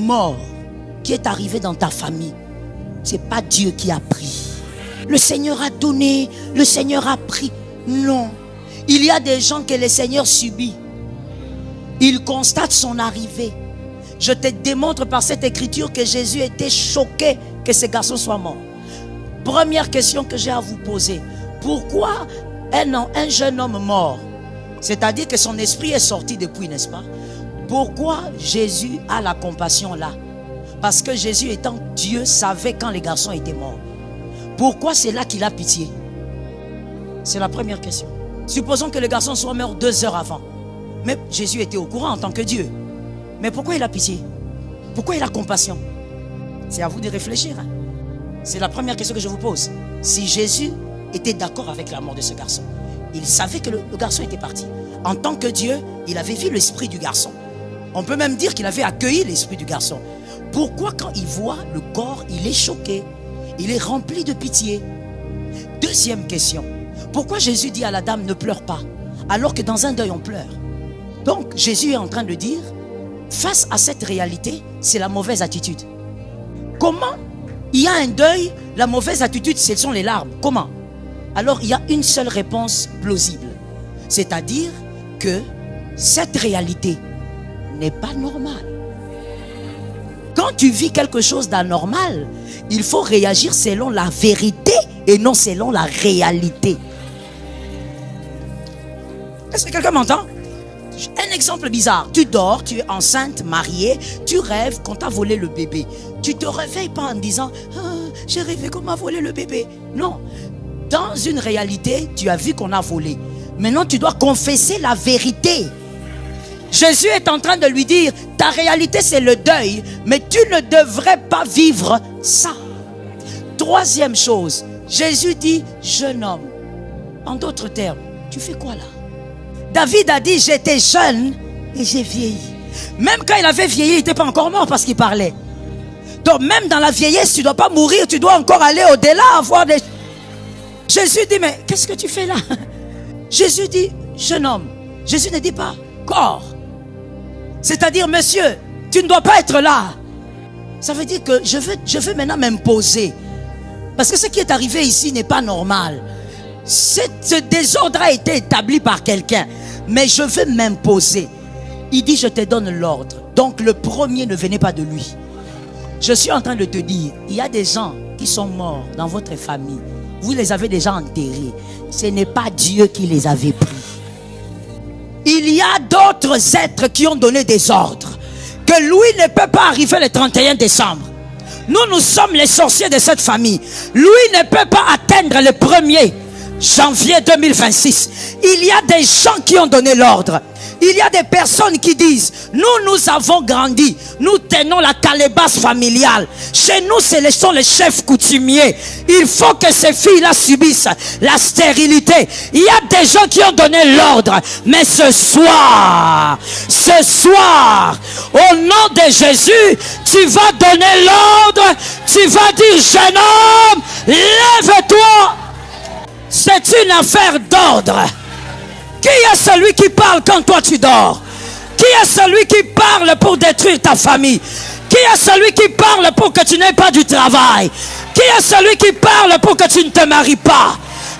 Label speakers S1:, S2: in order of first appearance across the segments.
S1: mort qui est arrivé dans ta famille, c'est pas Dieu qui a pris. Le Seigneur a donné, le Seigneur a pris. Non. Il y a des gens que le Seigneur subit. Il constate son arrivée. Je te démontre par cette écriture que Jésus était choqué que ce garçon soit mort. Première question que j'ai à vous poser. Pourquoi un jeune homme mort, c'est-à-dire que son esprit est sorti depuis, n'est-ce pas? Pourquoi Jésus a la compassion là? Parce que Jésus étant Dieu savait quand les garçons étaient morts. Pourquoi c'est là qu'il a pitié? C'est la première question. Supposons que le garçon soit mort 2 heures avant. Mais Jésus était au courant en tant que Dieu. Mais pourquoi il a pitié? Pourquoi il a compassion? C'est à vous de réfléchir. Hein? C'est la première question que je vous pose. Si Jésus était d'accord avec la mort de ce garçon, il savait que le garçon était parti. En tant que Dieu, il avait vu l'esprit du garçon. On peut même dire qu'il avait accueilli l'esprit du garçon. Pourquoi quand il voit le corps, il est choqué? Il est rempli de pitié. Deuxième question. Pourquoi Jésus dit à la dame ne pleure pas, alors que dans un deuil on pleure? Donc Jésus est en train de dire, face à cette réalité, c'est la mauvaise attitude. Comment? Il y a un deuil, la mauvaise attitude, ce sont les larmes. Comment? Alors il y a une seule réponse plausible. C'est-à-dire que cette réalité n'est pas normale. Quand tu vis quelque chose d'anormal, il faut réagir selon la vérité et non selon la réalité. Est-ce que quelqu'un m'entend? Un exemple bizarre. Tu dors, tu es enceinte, mariée, tu rêves qu'on t'a volé le bébé. Tu te réveilles pas en disant j'ai rêvé qu'on m'a volé le bébé. Non. Dans une réalité, tu as vu qu'on a volé. Maintenant, tu dois confesser la vérité. Jésus est en train de lui dire, ta réalité c'est le deuil, mais tu ne devrais pas vivre ça. Troisième chose, Jésus dit, jeune homme. En d'autres termes, tu fais quoi là? David a dit, j'étais jeune et j'ai vieilli. Même quand il avait vieilli, il n'était pas encore mort parce qu'il parlait. Donc même dans la vieillesse, tu ne dois pas mourir, tu dois encore aller au-delà, avoir des... Jésus dit, mais qu'est-ce que tu fais là? Jésus dit, jeune homme. Jésus ne dit pas, corps. C'est-à-dire, monsieur, tu ne dois pas être là. Ça veut dire que je veux maintenant m'imposer. Parce que ce qui est arrivé ici n'est pas normal. Ce désordre a été établi par quelqu'un. Mais je veux m'imposer. Il dit, je te donne l'ordre. Donc le premier ne venait pas de lui. Je suis en train de te dire, il y a des gens qui sont morts dans votre famille. Vous les avez déjà enterrés. Ce n'est pas Dieu qui les avait pris. Il y a d'autres êtres qui ont donné des ordres. Que lui ne peut pas arriver le 31 décembre. Nous sommes les sorciers de cette famille. Lui ne peut pas atteindre le 1er janvier 2026. Il y a des gens qui ont donné l'ordre. Il y a des personnes qui disent, nous avons grandi, nous tenons la calebasse familiale. Chez nous, ce sont les chefs coutumiers. Il faut que ces filles-là subissent la stérilité. Il y a des gens qui ont donné l'ordre. Mais ce soir, au nom de Jésus, tu vas donner l'ordre. Tu vas dire, jeune homme, lève-toi. C'est une affaire d'ordre. Qui est celui qui parle quand toi tu dors? Qui est celui qui parle pour détruire ta famille? Qui est celui qui parle pour que tu n'aies pas du travail? Qui est celui qui parle pour que tu ne te maries pas?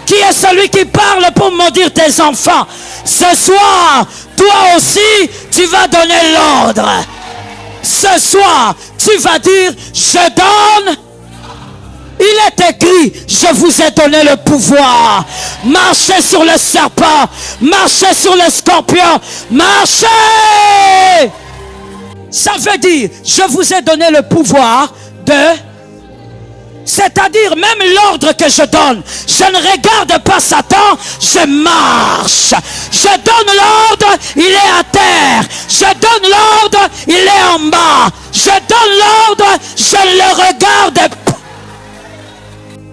S1: Qui est celui qui parle pour maudire tes enfants? Ce soir, toi aussi, tu vas donner l'ordre. Ce soir, tu vas dire, je donne. Il est écrit, je vous ai donné le pouvoir. Marchez sur le serpent, marchez sur le scorpion, marchez. Ça veut dire, je vous ai donné le pouvoir de... C'est-à-dire, même l'ordre que je donne, je ne regarde pas Satan, je marche. Je donne l'ordre, il est à terre. Je donne l'ordre, il est en bas. Je donne l'ordre, je le regarde.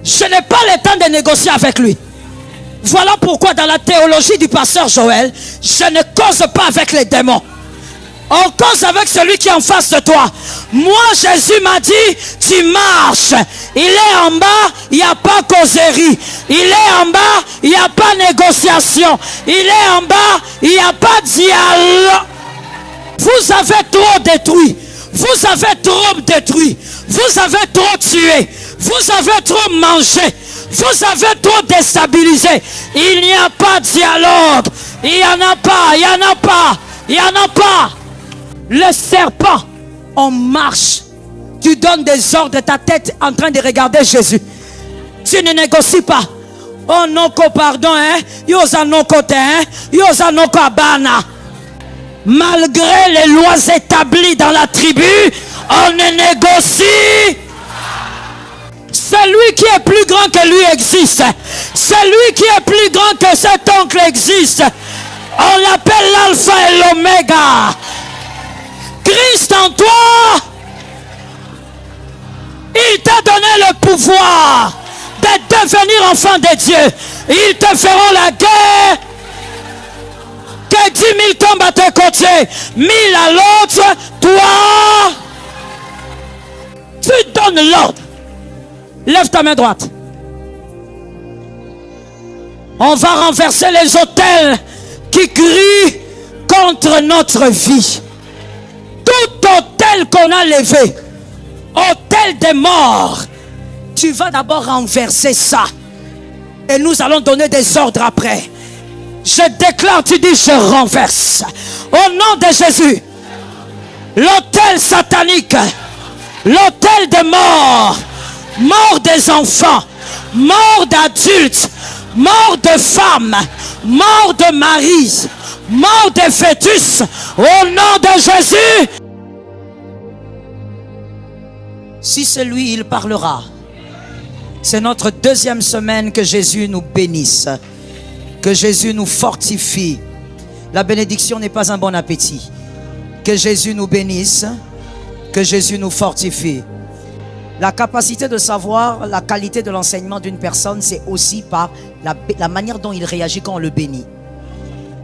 S1: Je n'ai pas le temps de négocier avec lui. Voilà pourquoi dans la théologie du pasteur Joël, je ne cause pas avec les démons. On cause avec celui qui est en face de toi. Moi, Jésus m'a dit, tu marches. Il est en bas, il n'y a pas causerie. Il est en bas, il n'y a pas négociation. Il est en bas, il n'y a pas dialogue. Vous avez trop détruit. Vous avez trop détruit. Vous avez trop tué. Vous avez trop mangé. Vous avez trop déstabilisé. Il n'y a pas de dialogue. Il n'y en a pas. Il n'y en a pas. Il n'y en a pas. Le serpent, on marche. Tu donnes des ordres de ta tête en train de regarder Jésus. Tu ne négocies pas. Oh non, pardon, hein. Yosa non côté, hein. Yosa non kabana. Malgré les lois établies dans la tribu, on ne négocie. Celui qui est plus grand que lui existe. Celui qui est plus grand que cet oncle existe. On l'appelle l'alpha et l'oméga. Christ en toi, il t'a donné le pouvoir de devenir enfant de Dieu. Ils te feront la guerre. Que 10 000 tombent à tes côtés, 1000 à l'autre. Toi, tu donnes l'ordre. Lève ta main droite. On va renverser les autels qui crient contre notre vie. Tout autel qu'on a levé, autel des morts, tu vas d'abord renverser ça. Et nous allons donner des ordres après. Je déclare, tu dis, je renverse. Au nom de Jésus, l'autel satanique, l'autel des morts, mort des enfants, mort d'adultes, mort de femmes, mort de maris, mort de fœtus, au nom de Jésus. Si c'est lui, il parlera. C'est notre deuxième semaine. Que Jésus nous bénisse. Que Jésus nous fortifie. La bénédiction n'est pas un bon appétit. Que Jésus nous bénisse. Que Jésus nous fortifie. La capacité de savoir la qualité de l'enseignement d'une personne, c'est aussi par la manière dont il réagit quand on le bénit.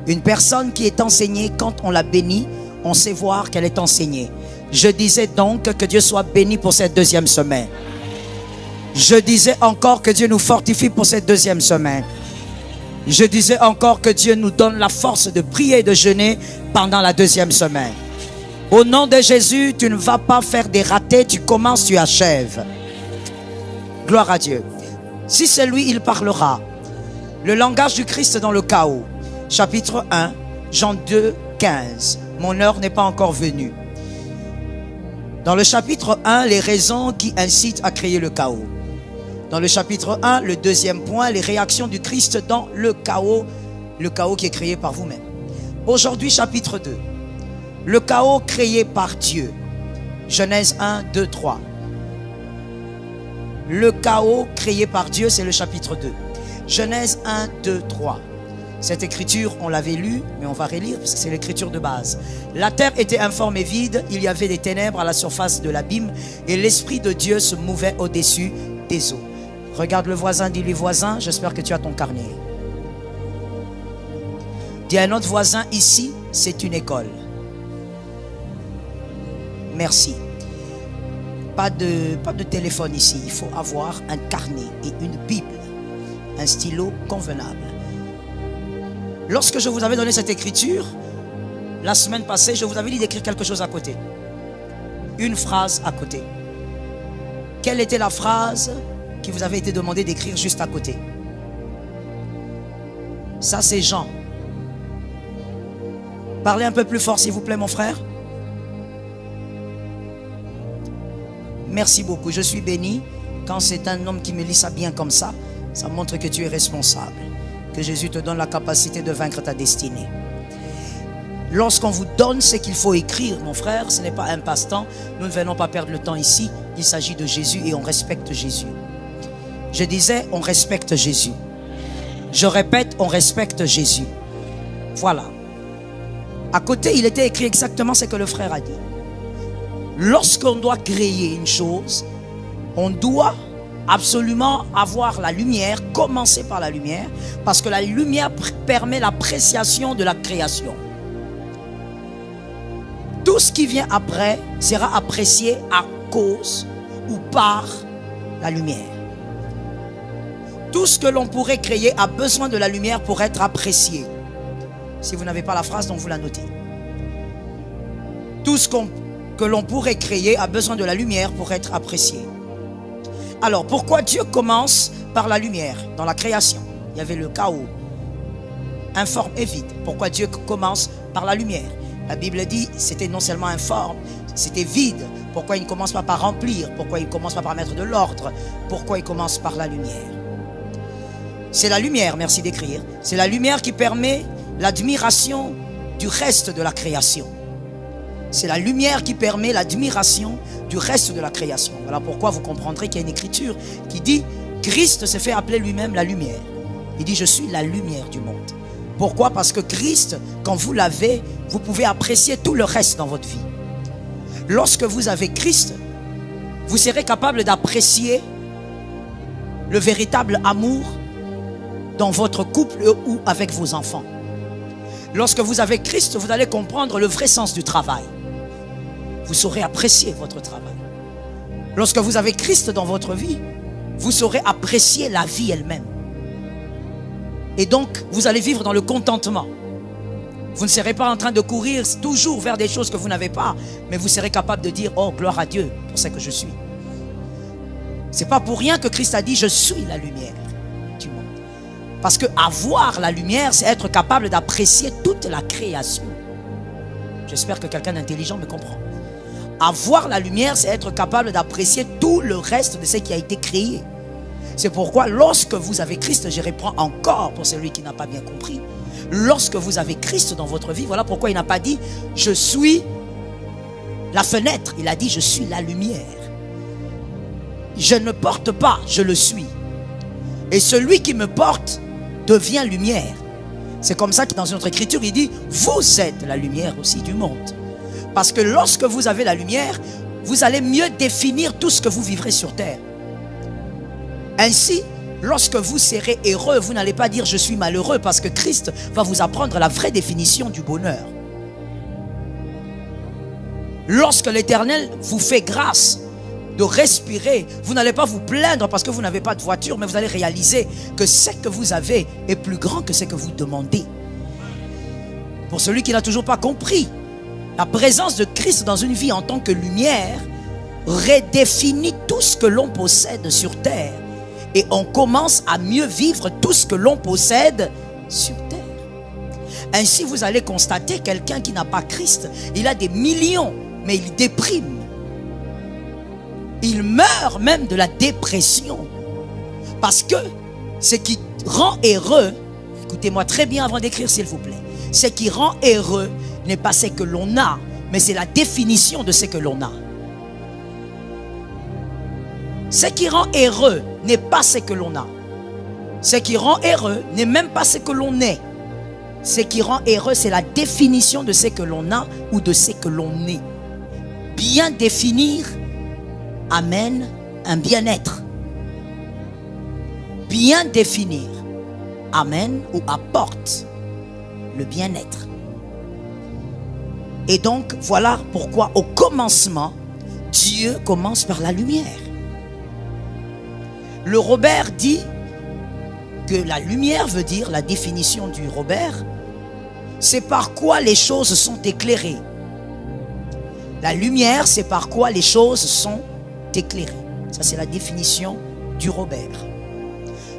S1: Une personne qui est enseignée, quand on la bénit, on sait voir qu'elle est enseignée. Je disais donc que Dieu soit béni pour cette deuxième semaine. Je disais encore que Dieu nous fortifie pour cette deuxième semaine. Je disais encore que Dieu nous donne la force de prier et de jeûner pendant la deuxième semaine. Au nom de Jésus, tu ne vas pas faire des ratés, tu commences, tu achèves. Gloire à Dieu. Si c'est lui, il parlera. Le langage du Christ dans le chaos. Chapitre 1, Jean 2, 15. Mon heure n'est pas encore venue. Dans le chapitre 1, les raisons qui incitent à créer le chaos. Dans le chapitre 1, le deuxième point, les réactions du Christ dans le chaos qui est créé par vous-même. Aujourd'hui, chapitre 2, le chaos créé par Dieu. Genèse 1, 2, 3. Le chaos créé par Dieu, c'est le chapitre 2. Genèse 1, 2, 3. Cette écriture, on l'avait lue, mais on va relire parce que c'est l'écriture de base. La terre était informe et vide, il y avait des ténèbres à la surface de l'abîme et l'Esprit de Dieu se mouvait au-dessus des eaux. Regarde le voisin, dis-lui voisin, j'espère que tu as ton carnet. Dis à un autre voisin, ici, c'est une école. Merci. Pas de téléphone ici, il faut avoir un carnet et une Bible, un stylo convenable. Lorsque je vous avais donné cette écriture, la semaine passée, je vous avais dit d'écrire quelque chose à côté. Une phrase à côté. Quelle était la phrase qui vous avait été demandé d'écrire juste à côté? Ça, c'est Jean. Parlez un peu plus fort, s'il vous plaît, mon frère. Merci beaucoup. Je suis béni. Quand c'est un homme qui me lit ça bien comme ça, ça montre que tu es responsable. Que Jésus te donne la capacité de vaincre ta destinée. Lorsqu'on vous donne ce qu'il faut écrire, mon frère, ce n'est pas un passe-temps. Nous ne venons pas perdre le temps ici. Il s'agit de Jésus et on respecte Jésus. Je disais, on respecte Jésus. Je répète, on respecte Jésus. Voilà. À côté, il était écrit exactement ce que le frère a dit. Lorsqu'on doit créer une chose, on doit absolument avoir la lumière, commencer par la lumière, parce que la lumière permet l'appréciation de la création. Tout ce qui vient après sera apprécié à cause ou par la lumière. Tout ce que l'on pourrait créer a besoin de la lumière pour être apprécié. Si vous n'avez pas la phrase, donc vous la notez. Tout ce qu'on que l'on pourrait créer a besoin de la lumière pour être apprécié. Alors, pourquoi Dieu commence par la lumière dans la création? Il y avait le chaos, informe et vide. Pourquoi Dieu commence par la lumière? La Bible dit c'était non seulement informe, c'était vide. Pourquoi il ne commence pas par remplir? Pourquoi il ne commence pas par mettre de l'ordre? Pourquoi il commence par la lumière? C'est la lumière, merci d'écrire. C'est la lumière qui permet l'admiration du reste de la création. C'est la lumière qui permet l'admiration du reste de la création. Voilà pourquoi vous comprendrez qu'il y a une écriture qui dit Christ se fait appeler lui-même la lumière. Il dit je suis la lumière du monde. Pourquoi? Parce que Christ, quand vous l'avez, vous pouvez apprécier tout le reste dans votre vie. Lorsque vous avez Christ, vous serez capable d'apprécier le véritable amour dans votre couple ou avec vos enfants. Lorsque vous avez Christ, vous allez comprendre le vrai sens du travail. Vous saurez apprécier votre travail. Lorsque vous avez Christ dans votre vie, vous saurez apprécier la vie elle-même. Et donc, vous allez vivre dans le contentement. Vous ne serez pas en train de courir toujours vers des choses que vous n'avez pas, mais vous serez capable de dire, oh, gloire à Dieu pour ce que je suis. C'est pas pour rien que Christ a dit, je suis la lumière du monde. Parce que avoir la lumière, c'est être capable d'apprécier toute la création. J'espère que quelqu'un d'intelligent me comprend. Avoir la lumière, c'est être capable d'apprécier tout le reste de ce qui a été créé. C'est pourquoi lorsque vous avez Christ, je reprends encore pour celui qui n'a pas bien compris. Lorsque vous avez Christ dans votre vie, voilà pourquoi il n'a pas dit « je suis la fenêtre ». Il a dit « je suis la lumière ». Je ne porte pas, je le suis. Et celui qui me porte devient lumière. C'est comme ça que dans notre écriture, il dit « vous êtes la lumière aussi du monde ». Parce que lorsque vous avez la lumière, vous allez mieux définir tout ce que vous vivrez sur terre. Ainsi, lorsque vous serez heureux, vous n'allez pas dire « je suis malheureux » parce que Christ va vous apprendre la vraie définition du bonheur. Lorsque l'Éternel vous fait grâce de respirer, vous n'allez pas vous plaindre parce que vous n'avez pas de voiture, mais vous allez réaliser que ce que vous avez est plus grand que ce que vous demandez. Pour celui qui n'a toujours pas compris, la présence de Christ dans une vie en tant que lumière redéfinit tout ce que l'on possède sur terre. Et on commence à mieux vivre tout ce que l'on possède sur terre. Ainsi, vous allez constater quelqu'un qui n'a pas Christ, il a des millions, mais il déprime. Il meurt même de la dépression. Parce que ce qui rend heureux, écoutez-moi très bien avant d'écrire s'il vous plaît, ce qui rend heureux n'est pas ce que l'on a, mais c'est la définition de ce que l'on a. Ce qui rend heureux n'est pas ce que l'on a. Ce qui rend heureux n'est même pas ce que l'on est. Ce qui rend heureux, c'est la définition de ce que l'on a ou de ce que l'on est. Bien définir amène un bien-être. Bien définir amène ou apporte le bien-être. Et donc, voilà pourquoi au commencement, Dieu commence par la lumière. Le Robert dit que la lumière veut dire, la définition du Robert, c'est par quoi les choses sont éclairées. La lumière, c'est par quoi les choses sont éclairées. Ça, c'est la définition du Robert.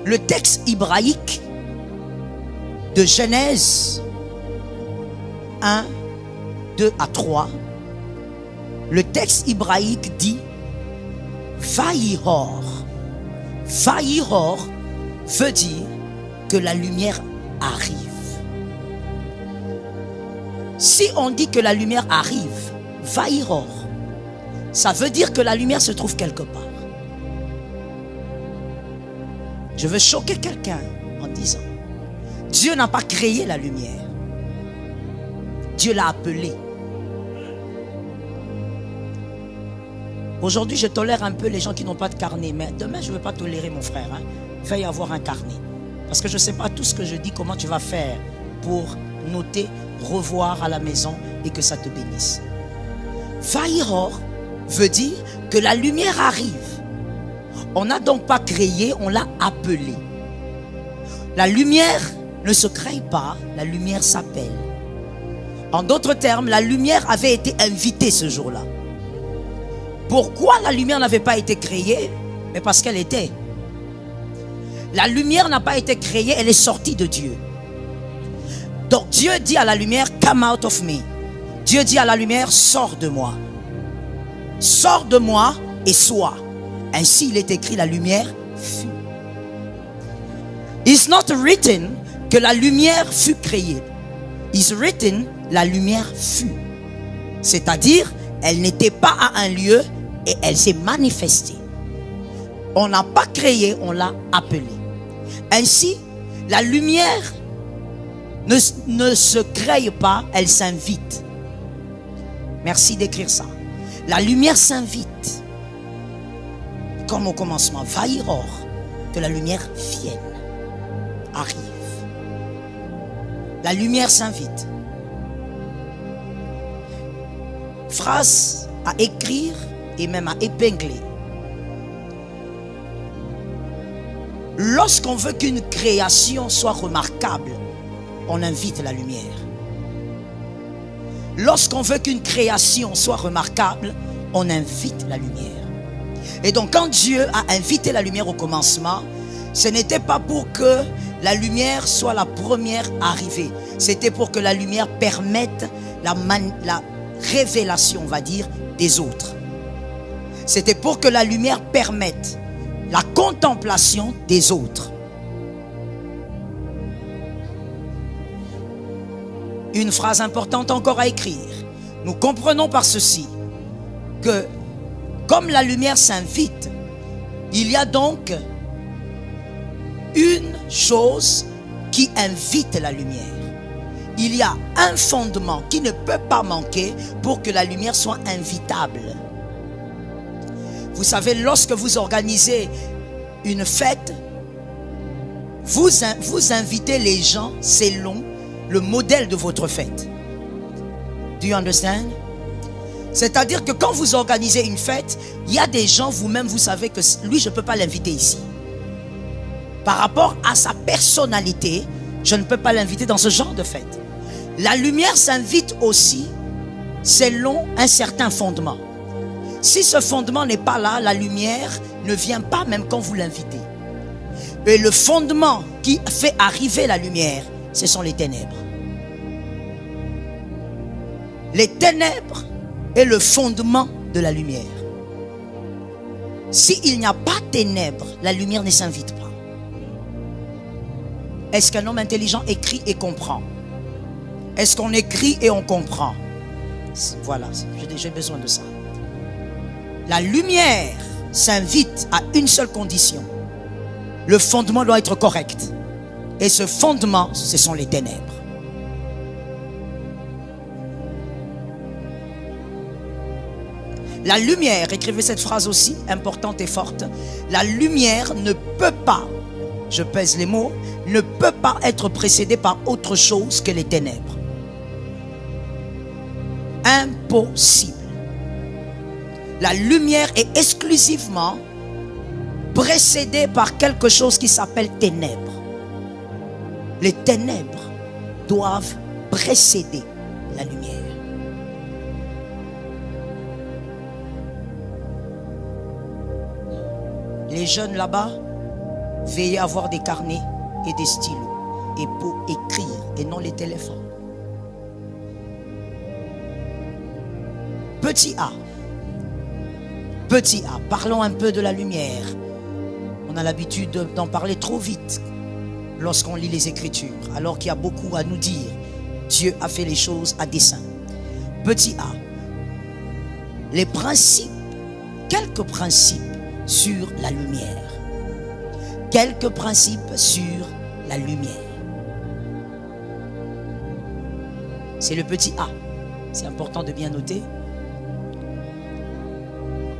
S1: Le texte hébraïque de Genèse 1, 2 à 3, le texte hébraïque dit Vayihor. Vayihor veut dire que la lumière arrive. Si on dit que la lumière arrive, Vayihor, ça veut dire que la lumière se trouve quelque part. Je veux choquer quelqu'un en disant Dieu n'a pas créé la lumière. Dieu l'a appelée. Aujourd'hui, je tolère un peu les gens qui n'ont pas de carnet. Mais demain, je ne veux pas tolérer mon frère. Il va y avoir un carnet. Parce que je ne sais pas tout ce que je dis, comment tu vas faire pour noter, revoir à la maison et que ça te bénisse. Vayihor veut dire que la lumière arrive. On n'a donc pas créé, on l'a appelée. La lumière ne se crée pas, la lumière s'appelle. En d'autres termes, la lumière avait été invitée ce jour-là. Pourquoi la lumière n'avait pas été créée? Mais parce qu'elle était. La lumière n'a pas été créée, elle est sortie de Dieu. Donc Dieu dit à la lumière, come out of me. Dieu dit à la lumière, sors de moi. Sors de moi et sois. Ainsi il est écrit, la lumière fut. It's not written que la lumière fut créée. It's written, la lumière fut. C'est-à-dire, elle n'était pas à un lieu et elle s'est manifestée. On n'a pas créé, on l'a appelée. Ainsi, la lumière ne se crée pas, elle s'invite. Merci d'écrire ça. La lumière s'invite. Comme au commencement, vailliror, que la lumière vienne, arrive. La lumière s'invite. Phrase à écrire et même à épingler. Lorsqu'on veut qu'une création soit remarquable, on invite la lumière. Lorsqu'on veut qu'une création soit remarquable, on invite la lumière. Et donc quand Dieu a invité la lumière au commencement, ce n'était pas pour que la lumière soit la première arrivée. C'était pour que la lumière permette la révélation, on va dire, des autres. C'était pour que la lumière permette la contemplation des autres. Une phrase importante encore à écrire. Nous comprenons par ceci que comme la lumière s'invite, il y a donc une chose qui invite la lumière. Il y a un fondement qui ne peut pas manquer pour que la lumière soit invitable. Vous savez, lorsque vous organisez une fête, vous invitez les gens selon le modèle de votre fête. Do you understand? C'est-à-dire que quand vous organisez une fête, il y a des gens, vous-même, vous savez que lui, je ne peux pas l'inviter ici. Par rapport à sa personnalité, je ne peux pas l'inviter dans ce genre de fête. La lumière s'invite aussi selon un certain fondement. Si ce fondement n'est pas là, la lumière ne vient pas même quand vous l'invitez. Et le fondement qui fait arriver la lumière, ce sont les ténèbres. Les ténèbres est le fondement de la lumière. S'il n'y a pas de ténèbres, la lumière ne s'invite pas. Est-ce qu'un homme intelligent écrit et comprend? Est-ce qu'on écrit et on comprend? Voilà, j'ai besoin de ça. La lumière s'invite à une seule condition. Le fondement doit être correct. Et ce fondement, ce sont les ténèbres. La lumière, écrivez cette phrase aussi, importante et forte. La lumière ne peut pas, je pèse les mots, ne peut pas être précédée par autre chose que les ténèbres. Impossible. La lumière est exclusivement précédée par quelque chose qui s'appelle ténèbres. Les ténèbres doivent précéder la lumière. Les jeunes là-bas, veillez à avoir des carnets et des stylos et pour écrire et non les téléphones. Petit A. Petit A. Parlons un peu de la lumière. On a l'habitude d'en parler trop vite lorsqu'on lit les Écritures, alors qu'il y a beaucoup à nous dire. Dieu a fait les choses à dessein. Petit A. Les principes, quelques principes sur la lumière. Quelques principes sur la lumière. C'est le petit A. C'est important de bien noter.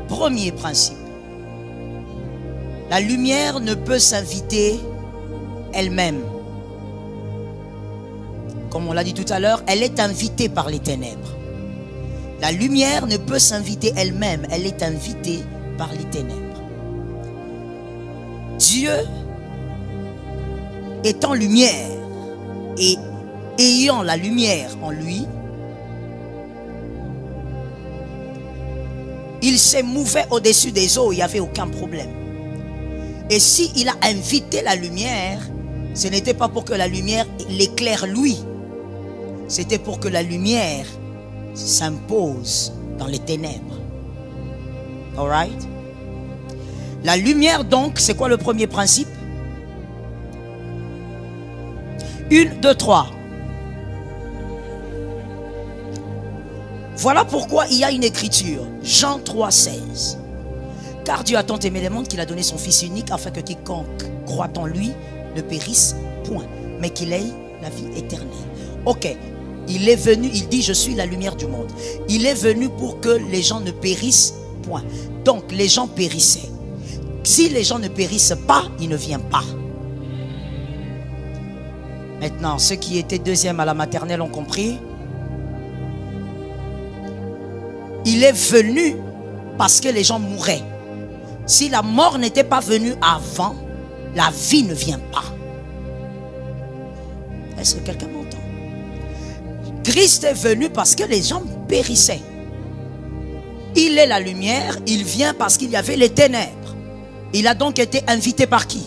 S1: Premier principe. La lumière ne peut s'inviter elle-même. Comme on l'a dit tout à l'heure, elle est invitée par les ténèbres. La lumière ne peut s'inviter elle-même, elle est invitée par les ténèbres. Dieu étant lumière et ayant la lumière en lui, il s'est mouvé au-dessus des eaux, il n'y avait aucun problème. Et s'il a invité la lumière, ce n'était pas pour que la lumière l'éclaire lui. C'était pour que la lumière s'impose dans les ténèbres. Alright? La lumière donc, c'est quoi le premier principe? 1, 2, 3. Voilà pourquoi il y a une écriture. Jean 3, 16. Car Dieu a tant aimé le monde qu'il a donné son Fils unique afin que quiconque croit en lui ne périsse point, mais qu'il ait la vie éternelle. Ok, il est venu, il dit je suis la lumière du monde. Il est venu pour que les gens ne périssent point. Donc les gens périssaient. Si les gens ne périssent pas, il ne vient pas. Maintenant, ceux qui étaient deuxième à la maternelle ont compris. Il est venu parce que les gens mouraient. Si la mort n'était pas venue avant, la vie ne vient pas. Est-ce que quelqu'un m'entend? Christ est venu parce que les gens périssaient. Il est la lumière, il vient parce qu'il y avait les ténèbres. Il a donc été invité par qui?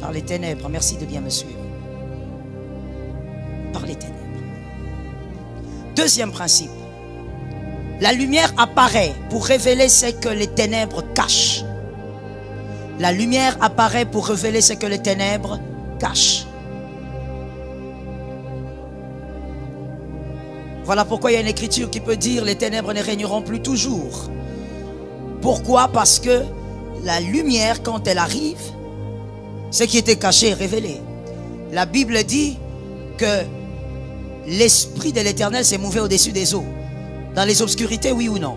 S1: Par les ténèbres. Merci de bien me suivre. Par les ténèbres. Deuxième principe. La lumière apparaît pour révéler ce que les ténèbres cachent. La lumière apparaît pour révéler ce que les ténèbres cachent. Voilà pourquoi il y a une écriture qui peut dire les ténèbres ne régneront plus toujours. Pourquoi? Parce que la lumière, quand elle arrive, ce qui était caché est révélé. La Bible dit que l'Esprit de l'Éternel s'est mouvé au-dessus des eaux. Dans les obscurités, oui ou non?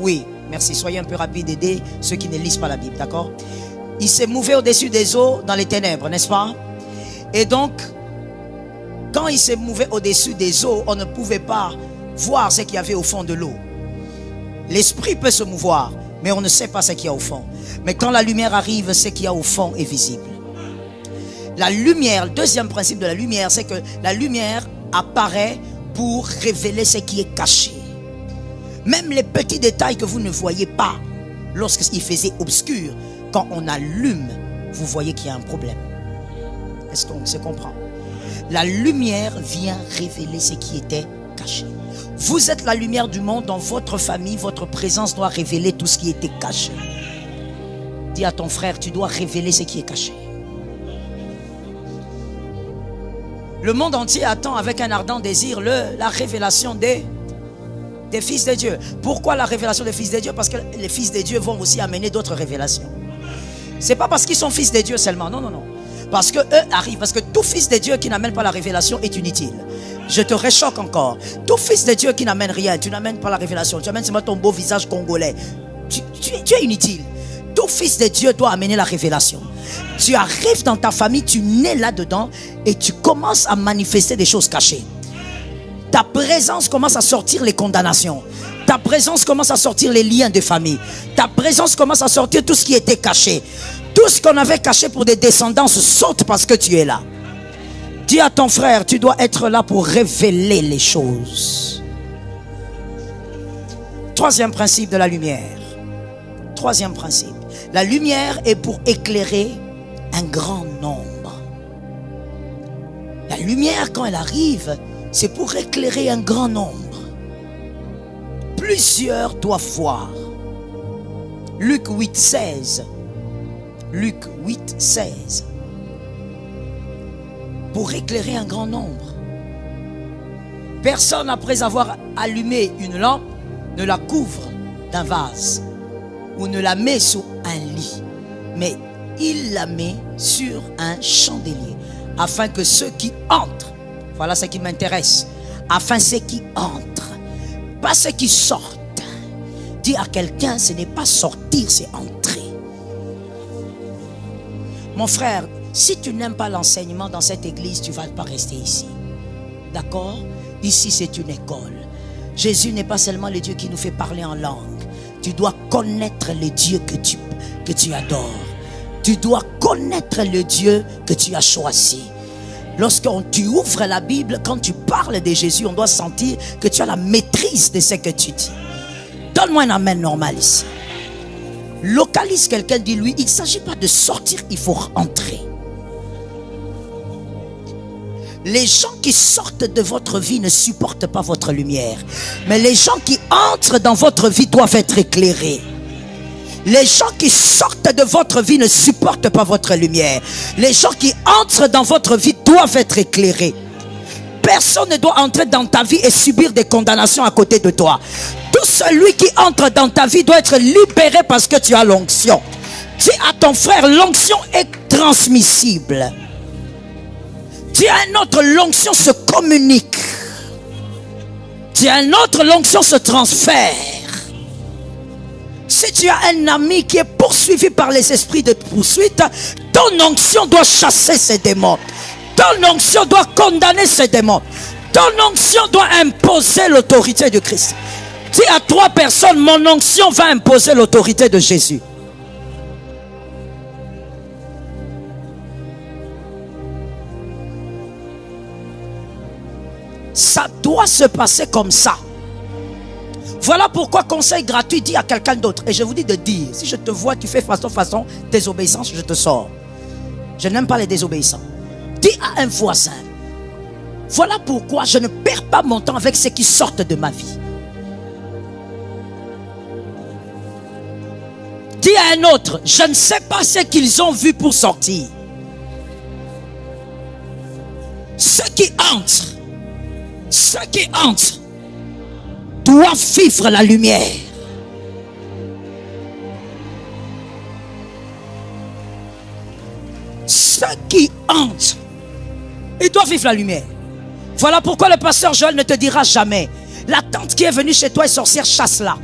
S1: Oui, merci. Soyez un peu rapide, aidez ceux qui ne lisent pas la Bible, d'accord? Il s'est mouvé au-dessus des eaux dans les ténèbres, n'est-ce pas? Et donc, quand il s'est mouvé au-dessus des eaux, on ne pouvait pas voir ce qu'il y avait au fond de l'eau. L'esprit peut se mouvoir, mais on ne sait pas ce qu'il y a au fond. Mais quand la lumière arrive, ce qu'il y a au fond est visible. La lumière, le deuxième principe de la lumière, c'est que la lumière apparaît pour révéler ce qui est caché. Même les petits détails que vous ne voyez pas lorsqu'il faisait obscur, quand on allume, vous voyez qu'il y a un problème. Est-ce qu'on se comprend? La lumière vient révéler ce qui était caché. Vous êtes la lumière du monde. Dans votre famille, votre présence doit révéler tout ce qui était caché. Dis à ton frère, tu dois révéler ce qui est caché. Le monde entier attend avec un ardent désir la révélation des fils de Dieu. Pourquoi la révélation des fils de Dieu? Parce que les fils de Dieu vont aussi amener d'autres révélations. C'est pas parce qu'ils sont fils de Dieu seulement. Non, non, non. Parce que eux arrivent. Parce que tout fils de Dieu qui n'amène pas la révélation est inutile. Je te réchoque encore. Tout fils de Dieu qui n'amène rien, tu n'amènes pas la révélation. Tu amènes seulement ton beau visage congolais. Tu es inutile. Tout fils de Dieu doit amener la révélation. Tu arrives dans ta famille, tu nais là-dedans et tu commences à manifester des choses cachées. Ta présence commence à sortir les condamnations. Ta présence commence à sortir les liens de famille. Ta présence commence à sortir tout ce qui était caché. Tout ce qu'on avait caché pour des descendances saute parce que tu es là. Dis à ton frère, tu dois être là pour révéler les choses. Troisième principe de la lumière. Troisième principe. La lumière est pour éclairer un grand nombre. La lumière, quand elle arrive, c'est pour éclairer un grand nombre. Plusieurs doivent voir. Luc 8, 16. Luc 8, 16. Pour éclairer un grand nombre. Personne, après avoir allumé une lampe, ne la couvre d'un vase ou ne la met sous un lit, mais il la met sur un chandelier, afin que ceux qui entrent, voilà ce qui m'intéresse, afin ceux qui entrent, pas ceux qui sortent. Dis à quelqu'un, ce n'est pas sortir, c'est entrer. Mon frère, si tu n'aimes pas l'enseignement dans cette église, tu ne vas pas rester ici. D'accord? Ici, c'est une école. Jésus n'est pas seulement le Dieu qui nous fait parler en langue. Tu dois connaître le Dieu que tu adores. Tu dois connaître le Dieu que tu as choisi. Lorsque tu ouvres la Bible, quand tu parles de Jésus, on doit sentir que tu as la maîtrise de ce que tu dis. Donne-moi un amen normal ici. Localise quelqu'un, dis-lui, il ne s'agit pas de sortir, il faut entrer. Les gens qui sortent de votre vie ne supportent pas votre lumière. Mais les gens qui entrent dans votre vie doivent être éclairés. Les gens qui sortent de votre vie ne supportent pas votre lumière. Les gens qui entrent dans votre vie doivent être éclairés. Personne ne doit entrer dans ta vie et subir des condamnations à côté de toi. Tout celui qui entre dans ta vie doit être libéré parce que tu as l'onction. Dis à ton frère, l'onction est transmissible. Dis à un autre, l'onction se communique. Dis à un autre, l'onction se transfère. Si tu as un ami qui est poursuivi par les esprits de poursuite, ton onction doit chasser ces démons. Ton onction doit condamner ces démons. Ton onction doit imposer l'autorité de Christ. Dis à 3 personnes, mon onction va imposer l'autorité de Jésus. Ça doit se passer comme ça. Voilà pourquoi conseil gratuit, dis à quelqu'un d'autre. Et je vous dis de dire, si je te vois, tu fais façon, désobéissance, je te sors. Je n'aime pas les désobéissants. Dis à un voisin, voilà pourquoi je ne perds pas mon temps avec ceux qui sortent de ma vie. Dis à un autre, je ne sais pas ce qu'ils ont vu pour sortir. Ceux qui entrent doivent vivre la lumière. Ceux qui entrent, ils doivent vivre la lumière. Voilà pourquoi le pasteur Joël ne te dira jamais, la tante qui est venue chez toi est sorcière, chasse-la.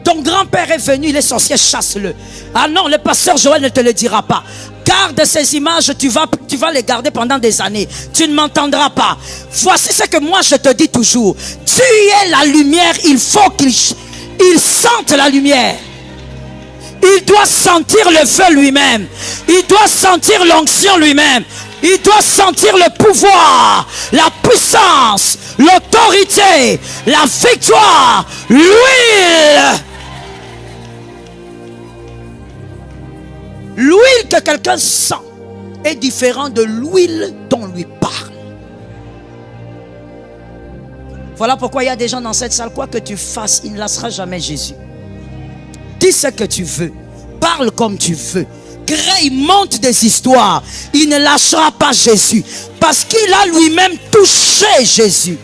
S1: Ton grand-père est venu, il est sorcier, chasse-le. Ah non, le pasteur Joël ne te le dira pas. Garde ces images, tu vas les garder pendant des années. Tu ne m'entendras pas. Voici ce que moi je te dis toujours. Tu es la lumière, il faut qu'il sente la lumière. Il doit sentir le feu lui-même. Il doit sentir l'onction lui-même. Il doit sentir le pouvoir, la puissance, l'autorité, la victoire, l'huile. L'huile que quelqu'un sent est différente de l'huile dont on lui parle. Voilà pourquoi il y a des gens dans cette salle, quoi que tu fasses, il ne lassera jamais Jésus. Dis ce que tu veux, parle comme tu veux, crée, monte des histoires, il ne lâchera pas Jésus parce qu'il a lui-même touché Jésus.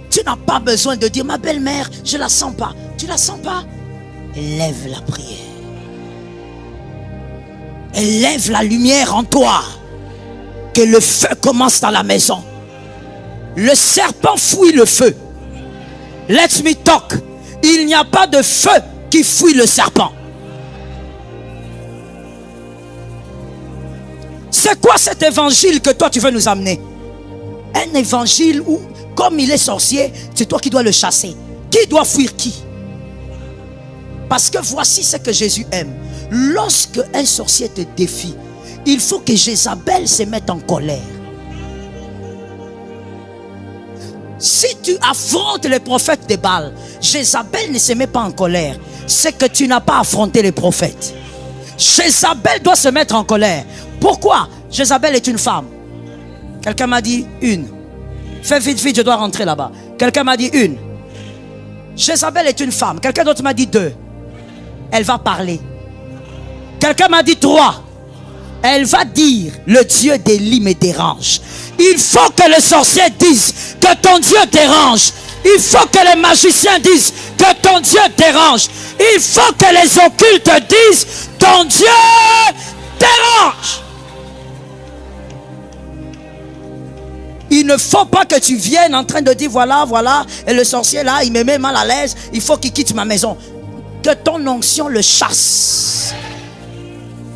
S1: Tu n'as pas besoin de dire, ma belle-mère, je la sens pas. Tu la sens pas? Élève la prière. Élève la lumière en toi. Que le feu commence dans la maison. Le serpent fuit le feu. Let me talk. Il n'y a pas de feu qui fuit le serpent. C'est quoi cet évangile que toi tu veux nous amener? Un évangile où, comme il est sorcier, c'est toi qui dois le chasser. Qui doit fuir qui? Parce que voici ce que Jésus aime. Lorsque un sorcier te défie, il faut que Jézabel se mette en colère. Si tu affrontes les prophètes de Baal, Jézabel ne se met pas en colère. C'est que tu n'as pas affronté les prophètes. Jézabel doit se mettre en colère. Pourquoi? Jézabel est une femme. Quelqu'un m'a dit une. Fais vite, vite, je dois rentrer là-bas. Quelqu'un m'a dit une. Jézabel est une femme. Quelqu'un d'autre m'a dit deux. Elle va parler. Quelqu'un m'a dit 3. Elle va dire, le Dieu d'Élie me dérange. Il faut que les sorciers disent que ton Dieu dérange. Il faut que les magiciens disent que ton Dieu dérange. Il faut que les occultes disent ton Dieu dérange. Il ne faut pas que tu viennes en train de dire voilà, et le sorcier là, il me met mal à l'aise, il faut qu'il quitte ma maison. Que ton onction le chasse.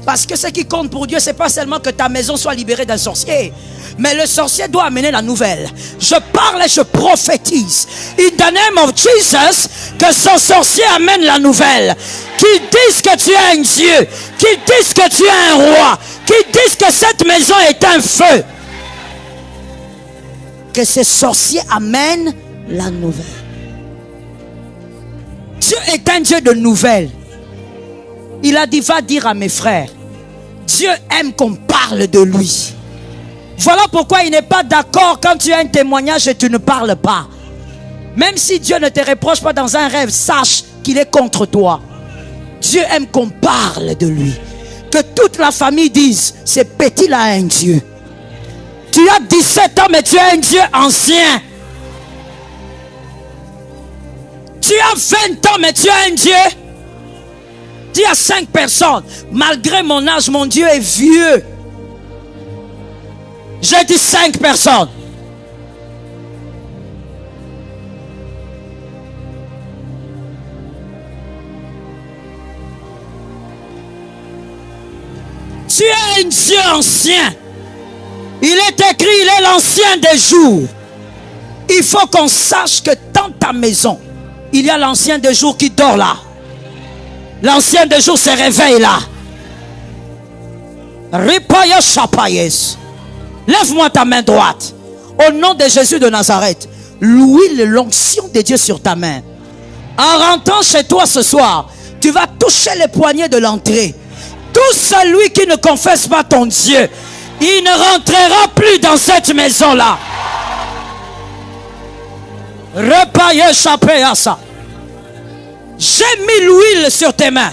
S1: Parce que ce qui compte pour Dieu, c'est pas seulement que ta maison soit libérée d'un sorcier, mais le sorcier doit amener la nouvelle. Je parle et je prophétise, in the name of Jesus, que son sorcier amène la nouvelle. Qu'il dise que tu es un Dieu, qu'il dise que tu es un roi, qu'il dise que cette maison est un feu. Que ce sorcier amène la nouvelle. est un Dieu de nouvelles. Il a dit, va dire à mes frères, Dieu aime qu'on parle de lui. Voilà pourquoi il n'est pas d'accord quand tu as un témoignage et tu ne parles pas. Même si Dieu ne te reproche pas dans un rêve, sache qu'il est contre toi. Dieu aime qu'on parle de lui. Que toute la famille dise, ce petit-là a un Dieu. Tu as 17 ans, mais tu as un Dieu ancien. Tu as 20 ans, mais tu as un Dieu. Dis à 5 personnes, malgré mon âge, mon Dieu est vieux. J'ai dit 5 personnes. Tu es un Dieu ancien. Il est écrit, il est l'ancien des jours. Il faut qu'on sache que dans ta maison, il y a l'ancien des jours qui dort là. L'ancien des jours se réveille là. Ripaya Chapayes. Lève-moi ta main droite. Au nom de Jésus de Nazareth, l'huile, l'onction de Dieu sur ta main. En rentrant chez toi ce soir, tu vas toucher les poignées de l'entrée. Tout celui qui ne confesse pas ton Dieu, il ne rentrera plus dans cette maison-là. Repaye échappé à ça. J'ai mis l'huile sur tes mains.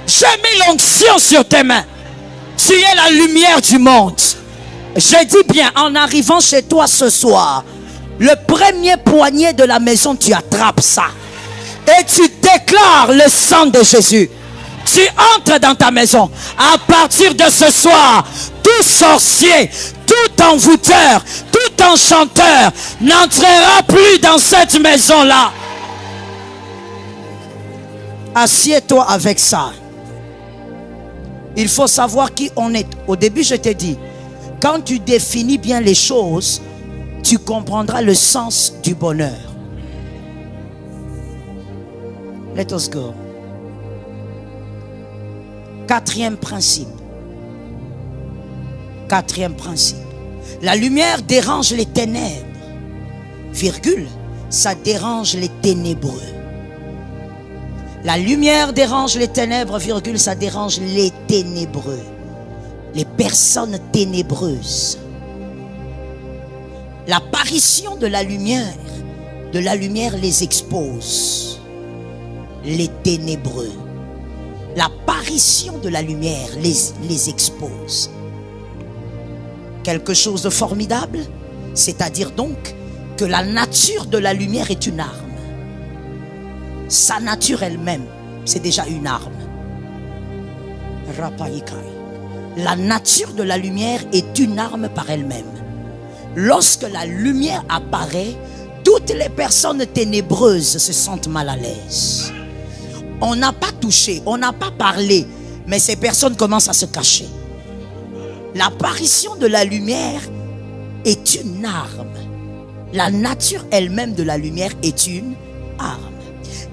S1: J'ai mis l'onction sur tes mains. Tu es la lumière du monde. J'ai dit bien, en arrivant chez toi ce soir, le premier poignet de la maison, tu attrapes ça. Et tu déclares le sang de Jésus. Tu entres dans ta maison. À partir de ce soir, tout sorcier, tout envoûteur, tout enchanteur n'entrera plus dans cette maison-là. Assieds-toi avec ça. Il faut savoir qui on est. Au début, je t'ai dit, quand tu définis bien les choses, tu comprendras le sens du bonheur. Let us go. Quatrième principe. Quatrième principe. La lumière dérange les ténèbres. Virgule, ça dérange les ténébreux. La lumière dérange les ténèbres, virgule, ça dérange les ténébreux. Les personnes ténébreuses. L'apparition de la lumière les expose. Les ténébreux. L'apparition de la lumière les expose. Quelque chose de formidable, c'est-à-dire donc que la nature de la lumière est une arme. Sa nature elle-même, c'est déjà une arme. La nature de la lumière est une arme par elle-même. Lorsque la lumière apparaît, toutes les personnes ténébreuses se sentent mal à l'aise. On n'a pas touché, on n'a pas parlé, mais ces personnes commencent à se cacher. L'apparition de la lumière est une arme. La nature elle-même de la lumière est une arme.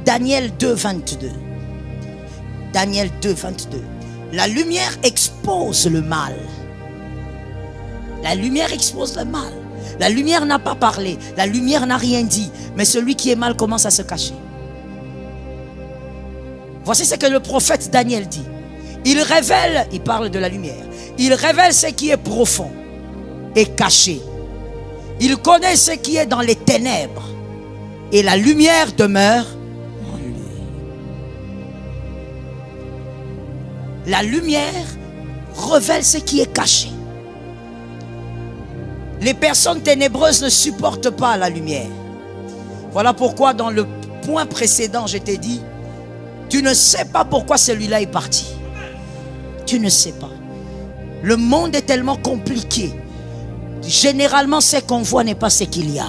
S1: Daniel 2, 22. Daniel 2, 22. La lumière expose le mal. La lumière expose le mal. La lumière n'a pas parlé. La lumière n'a rien dit. Mais celui qui est mal commence à se cacher. Voici ce que le prophète Daniel dit. Il révèle, il parle de la lumière. Il révèle ce qui est profond et caché. Il connaît ce qui est dans les ténèbres. Et la lumière demeure en lui. La lumière révèle ce qui est caché. Les personnes ténébreuses ne supportent pas la lumière. Voilà pourquoi dans le point précédent, je t'ai dit, tu ne sais pas pourquoi celui-là est parti. Tu ne sais pas. Le monde est tellement compliqué. Généralement, ce qu'on voit n'est pas ce qu'il y a.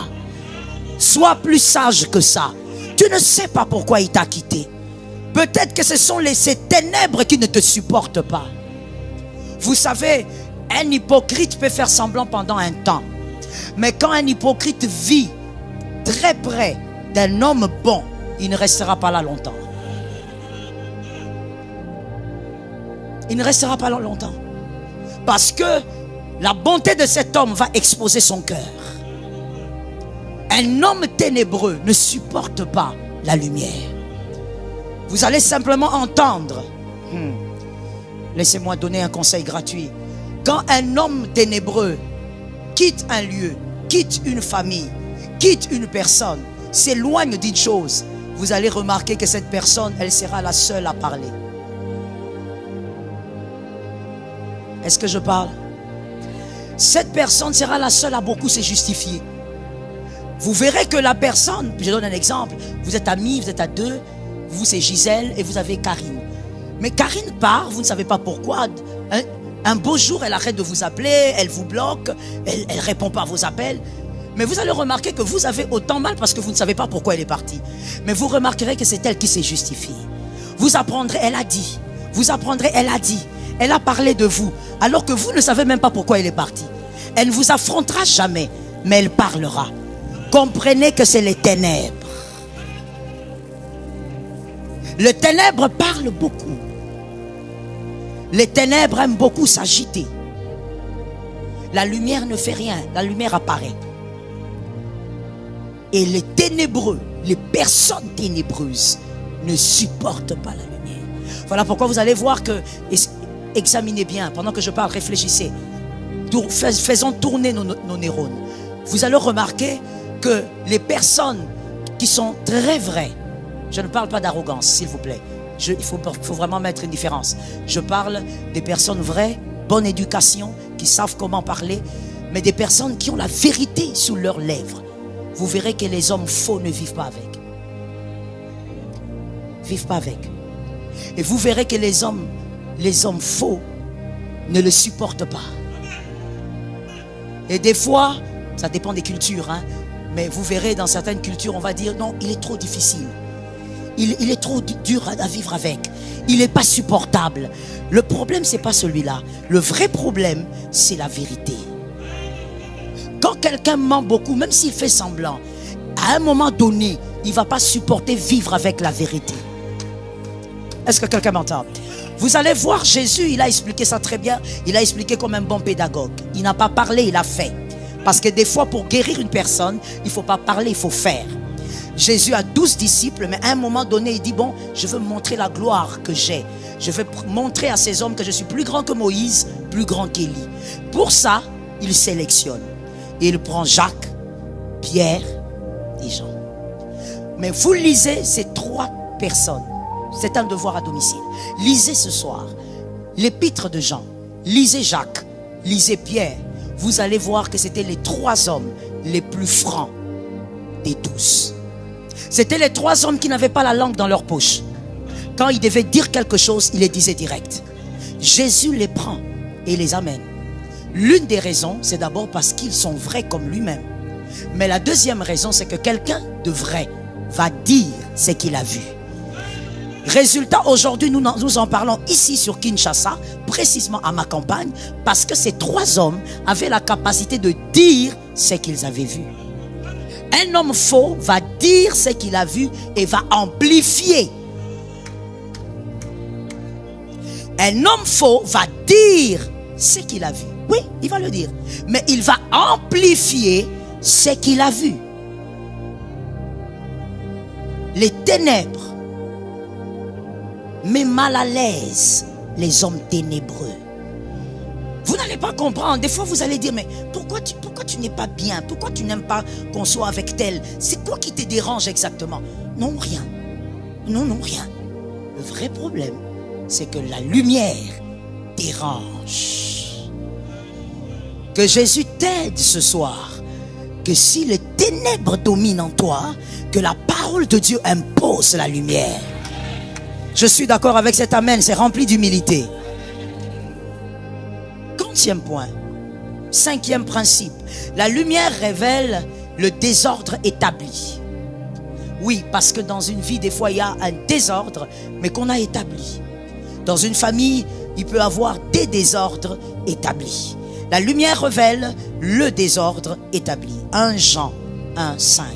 S1: Sois plus sage que ça. Tu ne sais pas pourquoi il t'a quitté. Peut-être que ce sont ces ténèbres qui ne te supportent pas. Vous savez, un hypocrite peut faire semblant pendant un temps. Mais quand un hypocrite vit très près d'un homme bon, il ne restera pas là longtemps. Il ne restera pas là longtemps. Parce que la bonté de cet homme va exposer son cœur. Un homme ténébreux ne supporte pas la lumière. Vous allez simplement entendre. Laissez-moi donner un conseil gratuit. Quand un homme ténébreux quitte un lieu, quitte une famille, quitte une personne, s'éloigne d'une chose, vous allez remarquer que cette personne, elle sera la seule à parler. Est-ce que je parle? Cette personne sera la seule à beaucoup se justifier. Vous verrez que la personne, je donne un exemple, vous êtes amis, vous êtes à deux, vous c'est Gisèle et vous avez Karine. Mais Karine part, vous ne savez pas pourquoi. Un beau jour, elle arrête de vous appeler, elle vous bloque, elle ne répond pas à vos appels. Mais vous allez remarquer que vous avez autant mal parce que vous ne savez pas pourquoi elle est partie. Mais vous remarquerez que c'est elle qui s'est justifiée. Vous apprendrez, elle a dit. Vous apprendrez, elle a dit. Elle a parlé de vous, alors que vous ne savez même pas pourquoi elle est partie. Elle ne vous affrontera jamais, mais elle parlera. Comprenez que c'est les ténèbres. Les ténèbres parlent beaucoup. Les ténèbres aiment beaucoup s'agiter. La lumière ne fait rien, la lumière apparaît. Et les ténébreux, les personnes ténébreuses ne supportent pas la lumière. Voilà pourquoi vous allez voir que, examinez bien, pendant que je parle, réfléchissez. Faisons tourner nos neurones. Vous allez remarquer que les personnes qui sont très vraies, je ne parle pas d'arrogance, s'il vous plaît. Il faut vraiment mettre une différence. Je parle des personnes vraies, bonne éducation, qui savent comment parler, mais des personnes qui ont la vérité sous leurs lèvres. Vous verrez que les hommes faux ne vivent pas avec. Vivent pas avec. Et vous verrez que les hommes faux ne le supportent pas. Et des fois, ça dépend des cultures, hein, mais vous verrez dans certaines cultures, on va dire non, il est trop difficile. Il est trop dur à vivre avec. Il n'est pas supportable. Le problème, ce n'est pas celui-là. Le vrai problème, c'est la vérité. Quand quelqu'un ment beaucoup, même s'il fait semblant, à un moment donné, il ne va pas supporter vivre avec la vérité. Est-ce que quelqu'un m'entend? Vous allez voir Jésus, il a expliqué ça très bien. Il a expliqué comme un bon pédagogue. Il n'a pas parlé, il a fait. Parce que des fois, pour guérir une personne, il ne faut pas parler, il faut faire. Jésus a 12 disciples, mais à un moment donné, il dit, bon, je veux montrer la gloire que j'ai. Je veux montrer à ces hommes que je suis plus grand que Moïse, plus grand qu'Élie. Pour ça, il sélectionne. Et il prend Jacques, Pierre et Jean. Mais vous lisez ces 3 personnes. C'est un devoir à domicile. Lisez ce soir l'épître de Jean. Lisez Jacques. Lisez Pierre. Vous allez voir que c'était les 3 hommes les plus francs des 12. C'était les 3 hommes qui n'avaient pas la langue dans leur poche. Quand ils devaient dire quelque chose, ils les disaient direct. Jésus les prend et les amène. L'une des raisons, c'est d'abord parce qu'ils sont vrais comme lui-même. Mais la deuxième raison, c'est que quelqu'un de vrai va dire ce qu'il a vu. Résultat, aujourd'hui, nous en parlons ici sur Kinshasa, précisément à ma campagne, parce que ces 3 hommes avaient la capacité de dire ce qu'ils avaient vu. Un homme faux va dire ce qu'il a vu et va amplifier. Un homme faux va dire ce qu'il a vu. Oui, il va le dire. Mais il va amplifier ce qu'il a vu. Les ténèbres mettent mal à l'aise les hommes ténébreux. Vous n'allez pas comprendre. Des fois, vous allez dire, mais pourquoi tu n'es pas bien? Pourquoi tu n'aimes pas qu'on soit avec tel? C'est quoi qui te dérange exactement? Non, rien. Non, rien. Le vrai problème, c'est que la lumière dérange. Que Jésus t'aide ce soir. Que si les ténèbres dominent en toi, que la parole de Dieu impose la lumière. Je suis d'accord avec cet amen, c'est rempli d'humilité. 40e point, 5e principe. La lumière révèle le désordre établi. Oui, parce que dans une vie, des fois, il y a un désordre, mais qu'on a établi. Dans une famille, il peut y avoir des désordres établis. La lumière révèle le désordre établi. 1 Jean 1, 5.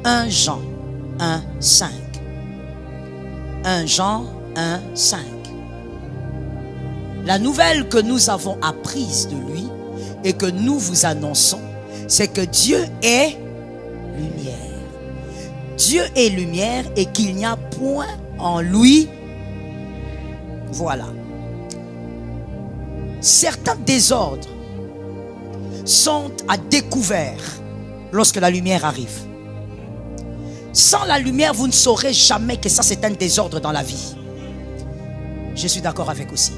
S1: 1 Jean 1, 5. 1 Jean 1, 5. La nouvelle que nous avons apprise de lui et que nous vous annonçons, c'est que Dieu est lumière. Dieu est lumière et qu'il n'y a point en lui. Voilà. Certains désordres sont à découvert lorsque la lumière arrive. Sans la lumière, vous ne saurez jamais que ça c'est un désordre dans la vie. Je suis d'accord avec aussi.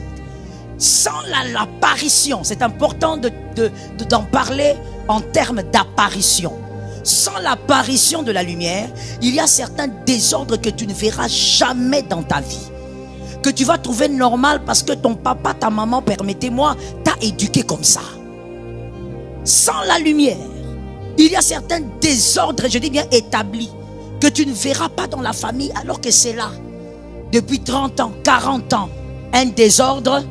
S1: Sans l'apparition, c'est important d'en parler en termes d'apparition. Sans l'apparition de la lumière, il y a certains désordres que tu ne verras jamais dans ta vie. Que tu vas trouver normal parce que ton papa, ta maman, permettez-moi, t'a éduqué comme ça. Sans la lumière, il y a certains désordres, je dis bien établis, que tu ne verras pas dans la famille alors que c'est là. Depuis 30 ans, 40 ans, un désordre.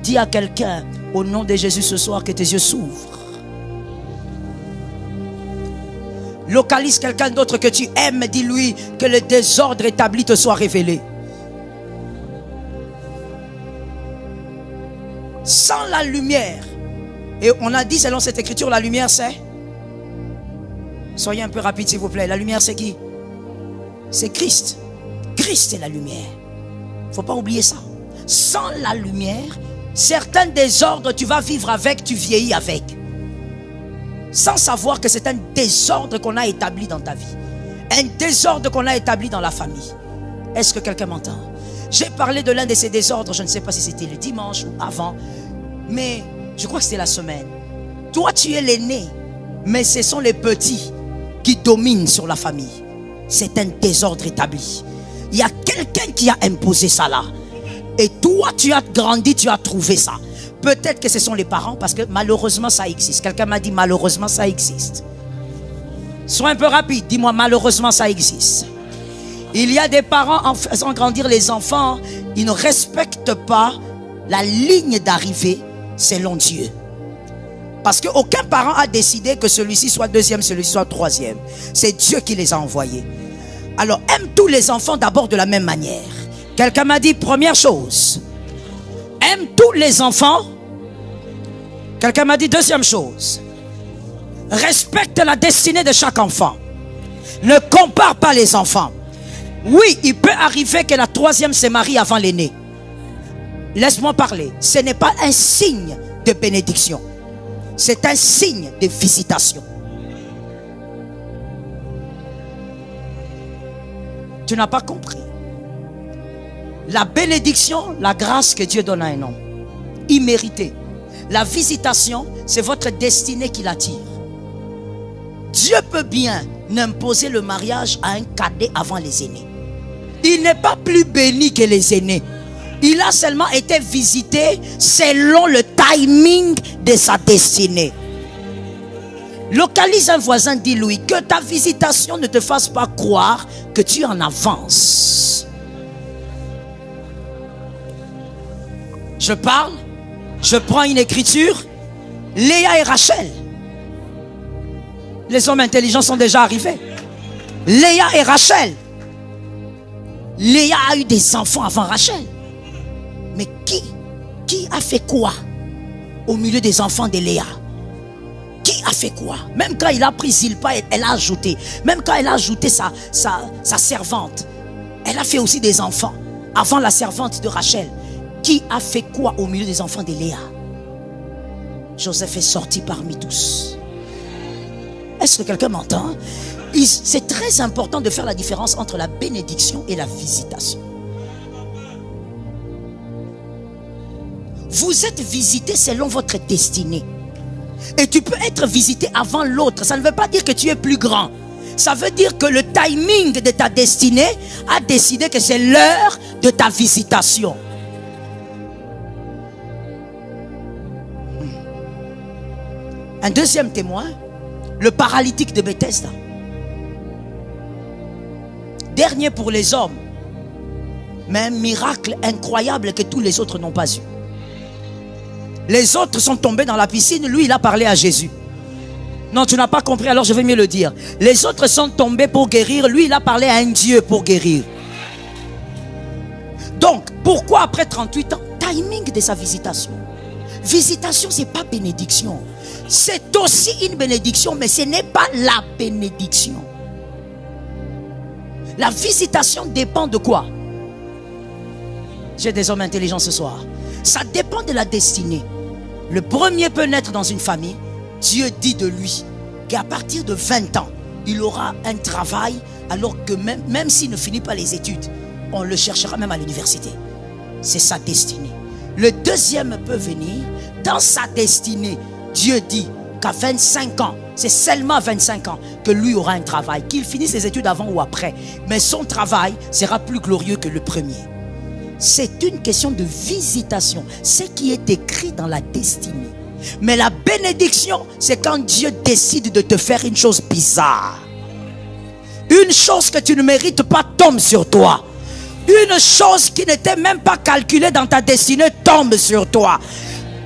S1: Dis à quelqu'un, au nom de Jésus ce soir, que tes yeux s'ouvrent. Localise quelqu'un d'autre que tu aimes, dis-lui que le désordre établi te soit révélé. Sans la lumière, et on a dit selon cette écriture, la lumière c'est... Soyez un peu rapide s'il vous plaît, la lumière c'est qui? C'est Christ. Christ est la lumière. Il ne faut pas oublier ça. Sans la lumière, certains désordres tu vas vivre avec, tu vieillis avec. Sans savoir que c'est un désordre qu'on a établi dans ta vie. Un désordre qu'on a établi dans la famille. Est-ce que quelqu'un m'entend? J'ai parlé de l'un de ces désordres, je ne sais pas si c'était le dimanche ou avant, mais je crois que c'était la semaine. Toi tu es l'aîné, mais ce sont les petits qui dominent sur la famille. C'est un désordre établi. Il y a quelqu'un qui a imposé ça là. Et toi tu as grandi, tu as trouvé ça. Peut-être que ce sont les parents parce que malheureusement ça existe. Quelqu'un m'a dit malheureusement ça existe. Sois un peu rapide, dis-moi malheureusement ça existe. Il y a des parents en faisant grandir les enfants, ils ne respectent pas la ligne d'arrivée selon Dieu. Parce qu'aucun parent a décidé que celui-ci soit deuxième, celui-ci soit troisième. C'est Dieu qui les a envoyés. Alors aime tous les enfants d'abord de la même manière. Quelqu'un m'a dit première chose, aime tous les enfants. Quelqu'un m'a dit deuxième chose, respecte la destinée de chaque enfant. Ne compare pas les enfants. Oui, il peut arriver que la troisième se marie avant l'aîné. Laisse-moi parler. Ce n'est pas un signe de bénédiction. C'est un signe de visitation. Tu n'as pas compris. La bénédiction, la grâce que Dieu donne à un homme, imméritée. La visitation, c'est votre destinée qui l'attire. Dieu peut bien imposer le mariage à un cadet avant les aînés. Il n'est pas plus béni que les aînés. Il a seulement été visité selon le timing de sa destinée. Localise un voisin, dis-lui que ta visitation ne te fasse pas croire que tu es en avance. Je parle, je prends une écriture, Léa et Rachel. Les hommes intelligents sont déjà arrivés. Léa et Rachel. Léa a eu des enfants avant Rachel. Mais qui a fait quoi au milieu des enfants de Léa? Qui a fait quoi? Même quand il a pris Zilpa, elle a ajouté. Même quand elle a ajouté sa servante, elle a fait aussi des enfants avant la servante de Rachel. Qui a fait quoi au milieu des enfants de Léa? Joseph est sorti parmi tous. Est-ce que quelqu'un m'entend? C'est très important de faire la différence entre la bénédiction et la visitation. Vous êtes visité selon votre destinée. Et tu peux être visité avant l'autre. Ça ne veut pas dire que tu es plus grand. Ça veut dire que le timing de ta destinée a décidé que c'est l'heure de ta visitation. Un deuxième témoin, le paralytique de Bethesda. Dernier pour les hommes, mais un miracle incroyable que tous les autres n'ont pas eu. Les autres sont tombés dans la piscine, lui il a parlé à Jésus. Non, tu n'as pas compris, alors je vais mieux le dire. Les autres sont tombés pour guérir, lui il a parlé à un Dieu pour guérir. Donc, pourquoi après 38 ans? Timing de sa visitation. Visitation, ce n'est pas bénédiction. C'est aussi une bénédiction, mais ce n'est pas la bénédiction. La visitation dépend de quoi? J'ai des hommes intelligents ce soir. Ça dépend de la destinée. Le premier peut naître dans une famille. Dieu dit de lui qu'à partir de 20 ans, il aura un travail, alors que même s'il ne finit pas les études, on le cherchera même à l'université. C'est sa destinée. Le deuxième peut venir. Dans sa destinée, Dieu dit qu'à 25 ans, c'est seulement à 25 ans que lui aura un travail, qu'il finisse ses études avant ou après. Mais son travail sera plus glorieux que le premier. C'est une question de visitation. Ce qui est écrit dans la destinée. Mais la bénédiction, c'est quand Dieu décide de te faire une chose bizarre. Une chose que tu ne mérites pas tombe sur toi. Une chose qui n'était même pas calculée dans ta destinée tombe sur toi.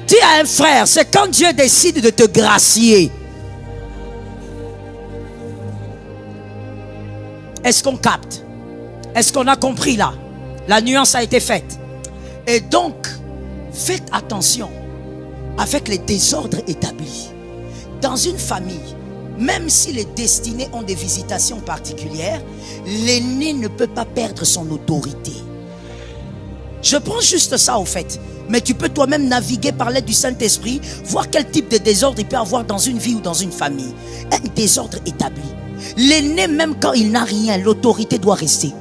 S1: Dis à un frère, c'est quand Dieu décide de te gracier. Est-ce qu'on capte? Est-ce qu'on a compris là? La nuance a été faite. Et donc, faites attention avec les désordres établis. Dans une famille, même si les destinées ont des visitations particulières, l'aîné ne peut pas perdre son autorité. Je prends juste ça au fait. Mais tu peux toi-même naviguer par l'aide du Saint-Esprit, voir quel type de désordre il peut avoir dans une vie ou dans une famille. Un désordre établi. L'aîné, même quand il n'a rien, l'autorité doit rester.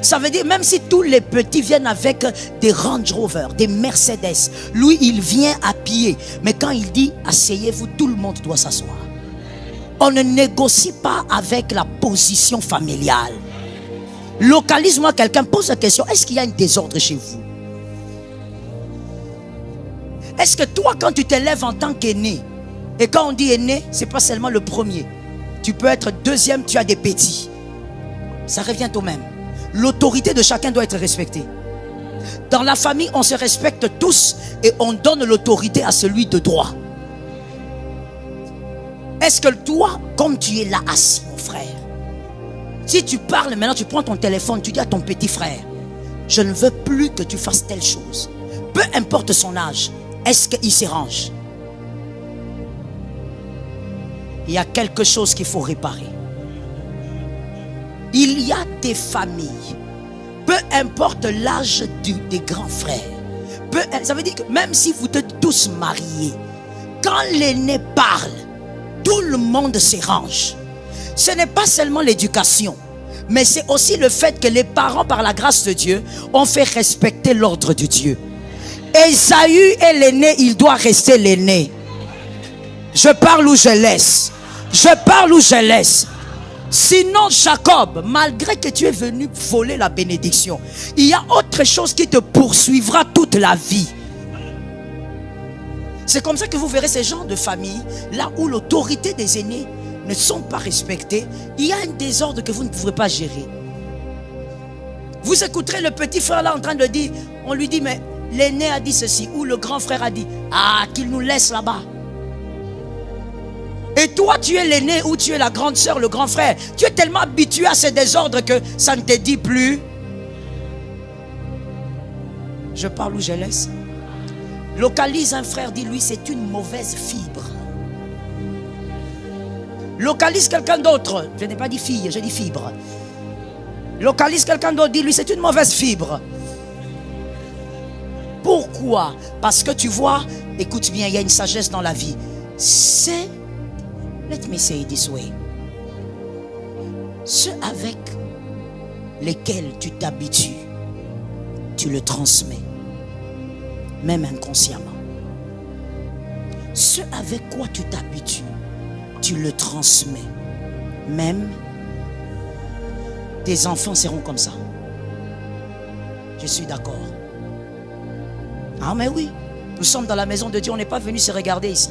S1: Ça veut dire, même si tous les petits viennent avec des Range Rover, des Mercedes, lui, il vient à pied. Mais quand il dit, asseyez-vous, tout le monde doit s'asseoir. On ne négocie pas avec la position familiale. Localise-moi quelqu'un, pose la question, est-ce qu'il y a un désordre chez vous? Est-ce que toi, quand tu t'élèves en tant qu'aîné, et quand on dit aîné, ce n'est pas seulement le premier. Tu peux être deuxième, tu as des petits. Ça revient au même. L'autorité de chacun doit être respectée. Dans la famille, on se respecte tous et on donne l'autorité à celui de droit. Est-ce que toi, comme tu es là assis, mon frère, si tu parles maintenant, tu prends ton téléphone, tu dis à ton petit frère, je ne veux plus que tu fasses telle chose. Peu importe son âge, est-ce qu'il se range? Il y a quelque chose qu'il faut réparer. Il y a des familles, peu importe l'âge des grands frères, ça veut dire que même si vous êtes tous mariés, quand l'aîné parle, tout le monde se range. Ce n'est pas seulement l'éducation, mais c'est aussi le fait que les parents, par la grâce de Dieu, ont fait respecter l'ordre de Dieu. Ésaü est l'aîné, il doit rester l'aîné. Je parle ou je laisse. Je parle ou je laisse. Sinon, Jacob, malgré que tu es venu voler la bénédiction, il y a autre chose qui te poursuivra toute la vie. C'est comme ça que vous verrez ces genres de familles, là où l'autorité des aînés ne sont pas respectées. Il y a un désordre que vous ne pourrez pas gérer. Vous écouterez le petit frère là en train de dire, on lui dit, mais l'aîné a dit ceci, ou le grand frère a dit, ah, qu'il nous laisse là-bas. Et toi, tu es l'aîné ou tu es la grande sœur, le grand frère. Tu es tellement habitué à ces désordres que ça ne te dit plus. Je parle ou je laisse. Localise un frère, dis-lui, c'est une mauvaise fibre. Localise quelqu'un d'autre. Je n'ai pas dit fille, j'ai dit fibre. Localise quelqu'un d'autre, dis-lui, c'est une mauvaise fibre. Pourquoi? Parce que tu vois, écoute bien, il y a une sagesse dans la vie. C'est, let me say it this way, ceux avec lesquels tu t'habitues, tu le transmets, même inconsciemment. Ceux avec quoi tu t'habitues, tu le transmets, même tes enfants seront comme ça. Je suis d'accord. Ah mais oui, nous sommes dans la maison de Dieu, on n'est pas venu se regarder ici.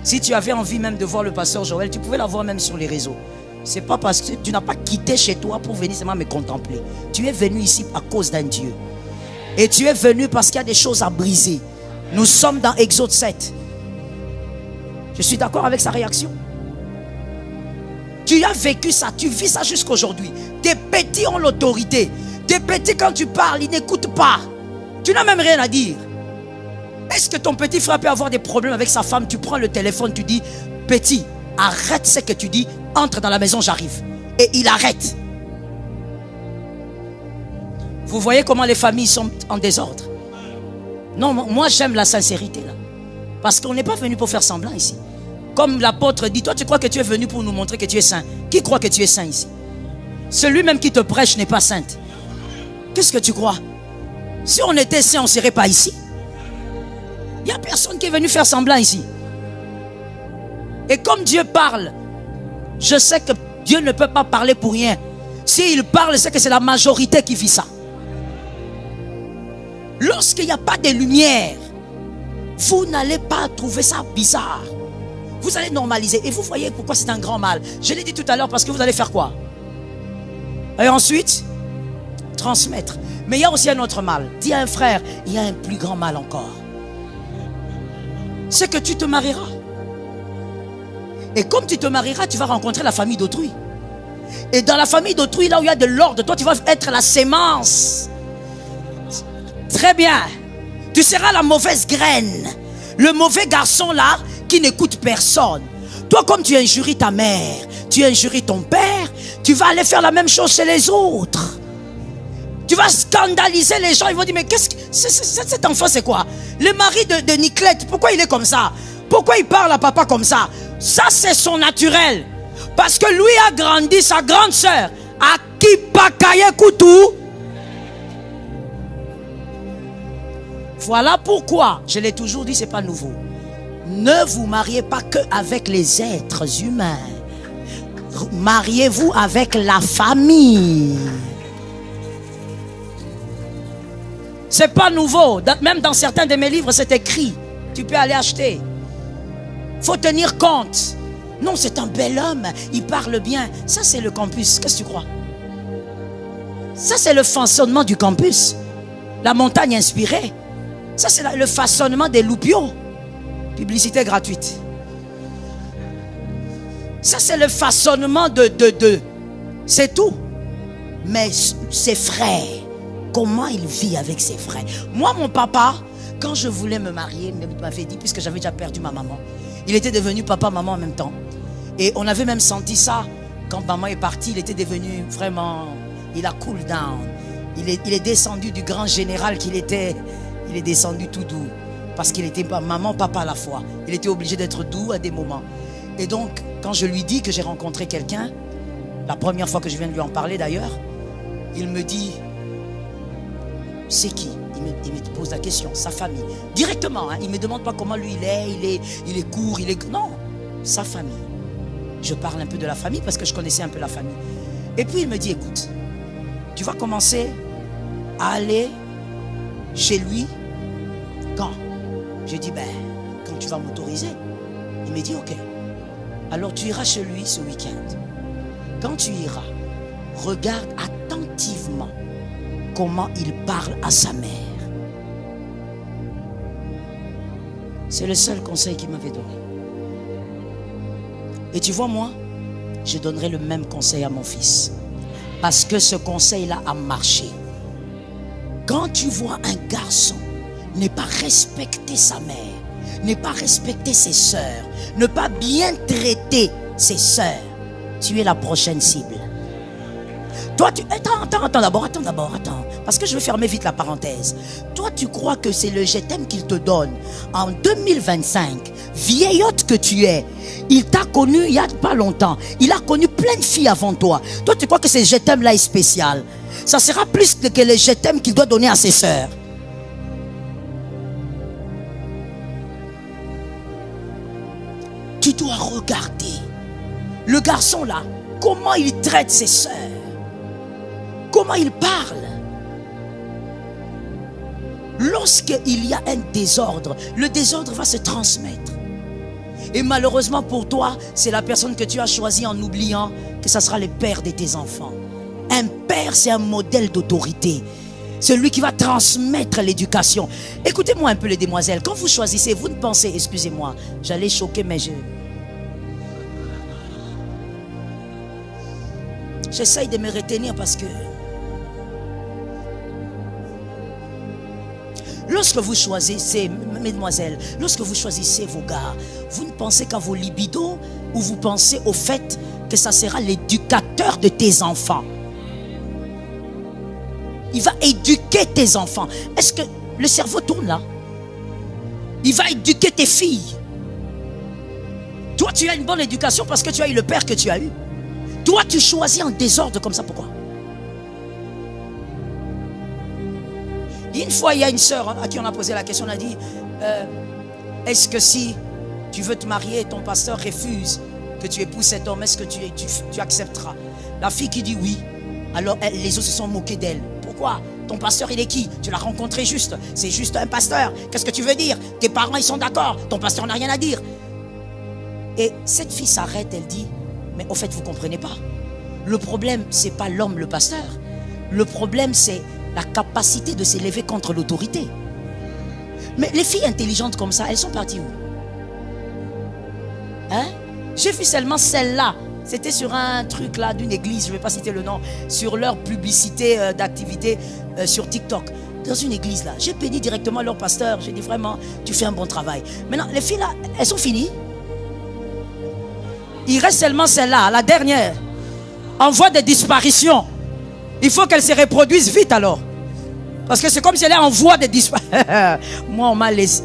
S1: Si tu avais envie même de voir le pasteur Joël, tu pouvais la voir même sur les réseaux. C'est pas parce que tu n'as pas quitté chez toi pour venir seulement me contempler. Tu es venu ici à cause d'un Dieu. Et tu es venu parce qu'il y a des choses à briser. Nous sommes dans Exode 7. Je suis d'accord avec sa réaction. Tu as vécu ça, tu vis ça jusqu'aujourd'hui. Tes petits ont l'autorité. Tes petits, quand tu parles, ils n'écoutent pas. Tu n'as même rien à dire. Est-ce que ton petit frère peut avoir des problèmes avec sa femme? Tu prends le téléphone, tu dis, petit, arrête ce que tu dis, entre dans la maison, j'arrive. Et il arrête. Vous voyez comment les familles sont en désordre. Non, moi j'aime la sincérité là. Parce qu'on n'est pas venu pour faire semblant ici. Comme l'apôtre dit, toi tu crois que tu es venu pour nous montrer que tu es saint. Qui croit que tu es saint ici? Celui même qui te prêche n'est pas saint. Qu'est-ce que tu crois? Si on était saint, on ne serait pas ici. Il n'y a personne qui est venu faire semblant ici. Et comme Dieu parle, je sais que Dieu ne peut pas parler pour rien. S'il parle, c'est que c'est la majorité qui vit ça. Lorsqu'il n'y a pas de lumière, vous n'allez pas trouver ça bizarre. Vous allez normaliser. Et vous voyez pourquoi c'est un grand mal. Je l'ai dit tout à l'heure, parce que vous allez faire quoi? Et ensuite, transmettre. Mais il y a aussi un autre mal. Dis à un frère, il y a un plus grand mal encore. C'est que tu te marieras. Et comme tu te marieras, tu vas rencontrer la famille d'autrui. Et dans la famille d'autrui, là où il y a de l'ordre, toi tu vas être la sémence. Très bien. Tu seras la mauvaise graine. Le mauvais garçon là, qui n'écoute personne. Toi, comme tu injuries ta mère, tu injuries ton père, tu vas aller faire la même chose chez les autres. Tu vas scandaliser les gens. Ils vont dire, mais qu'est-ce que cet enfant, c'est quoi? Le mari de Niclette, pourquoi il est comme ça? Pourquoi il parle à papa comme ça? Ça, c'est son naturel. Parce que lui a grandi, sa grande sœur, à Kipakaye Koutou. Voilà pourquoi, je l'ai toujours dit, c'est pas nouveau. Ne vous mariez pas que avec les êtres humains. Mariez-vous avec la famille. C'est pas nouveau. Même dans certains de mes livres, c'est écrit. Tu peux aller acheter. Faut tenir compte. Non, c'est un bel homme. Il parle bien. Ça, c'est le campus. Qu'est-ce que tu crois? Ça, c'est le façonnement du campus. La montagne inspirée. Ça, c'est le façonnement des loupiaux. Publicité gratuite. Ça, c'est le façonnement de. C'est tout. Mais ses frères, comment il vit avec ses frères? Moi, mon papa, quand je voulais me marier, il m'avait dit, puisque j'avais déjà perdu ma maman, il était devenu papa, maman en même temps. Et on avait même senti ça. Quand maman est partie, il était devenu vraiment... Il a cool down. Il est descendu du grand général qu'il était. Il est descendu tout doux. Parce qu'il était maman, papa à la fois. Il était obligé d'être doux à des moments. Et donc, quand je lui dis que j'ai rencontré quelqu'un, la première fois que je viens de lui en parler d'ailleurs, il me dit, c'est qui? Il me pose la question, sa famille. Directement, hein, il ne me demande pas comment lui il est court, non, sa famille. Je parle un peu de la famille parce que je connaissais un peu la famille. Et puis il me dit, écoute, tu vas commencer à aller chez lui quand? Je dis, ben, quand tu vas m'autoriser. Il me dit, ok. Alors tu iras chez lui ce week-end. Quand tu iras, regarde attentivement comment il parle à sa mère. C'est le seul conseil qu'il m'avait donné. Et tu vois, moi, je donnerai le même conseil à mon fils. Parce que ce conseil-là a marché. Quand tu vois un garçon ne pas respecter sa mère, ne pas respecter ses sœurs, ne pas bien traiter ses sœurs, tu es la prochaine cible. Toi, attends d'abord. Parce que je vais fermer vite la parenthèse. Toi, tu crois que c'est le je t'aime qu'il te donne en 2025, vieillotte que tu es. Il t'a connu il n'y a pas longtemps. Il a connu plein de filles avant toi. Toi, tu crois que ce je t'aime là est spécial. Ça sera plus que le je t'aime qu'il doit donner à ses sœurs. Tu dois regarder le garçon là, comment il traite ses sœurs, comment il parle. Lorsqu'il y a un désordre, le désordre va se transmettre. Et malheureusement pour toi, c'est la personne que tu as choisie en oubliant que ça sera le père de tes enfants. Un père, c'est un modèle d'autorité. Celui qui va transmettre l'éducation. Écoutez-moi un peu les demoiselles. Quand vous choisissez, vous ne pensez, excusez-moi, j'allais choquer, mais j'essaye de me retenir parce que lorsque vous choisissez, mesdemoiselles, lorsque vous choisissez vos gars, vous ne pensez qu'à vos libidos ou vous pensez au fait que ça sera l'éducateur de tes enfants. Il va éduquer tes enfants. Est-ce que le cerveau tourne là? Il va éduquer tes filles. Toi, tu as une bonne éducation parce que tu as eu le père que tu as eu. Toi, tu choisis en désordre comme ça. Pourquoi? Une fois, il y a une sœur à qui on a posé la question. On a dit, est-ce que si tu veux te marier et ton pasteur refuse que tu épouses cet homme, est-ce que tu accepteras? La fille qui dit oui. Alors les autres se sont moqués d'elle. Pourquoi? Ton pasteur, il est qui? Tu l'as rencontré juste. C'est juste un pasteur. Qu'est-ce que tu veux dire? Tes parents, ils sont d'accord. Ton pasteur n'a rien à dire. Et cette fille s'arrête, elle dit, mais au fait, vous ne comprenez pas. Le problème, ce n'est pas l'homme, le pasteur. Le problème, c'est la capacité de s'élever contre l'autorité. Mais les filles intelligentes comme ça, elles sont parties où? Hein? J'ai vu seulement celle-là. C'était sur un truc là d'une église, je ne vais pas citer le nom, sur leur publicité d'activité sur TikTok. Dans une église là, j'ai béni directement leur pasteur. J'ai dit vraiment, tu fais un bon travail. Maintenant, les filles là, elles sont finies. Il reste seulement celle-là, la dernière. En voie de disparition. Il faut qu'elle se reproduise vite alors. Parce que c'est comme si elle est en voie de disparition. Moi, on m'a laissé.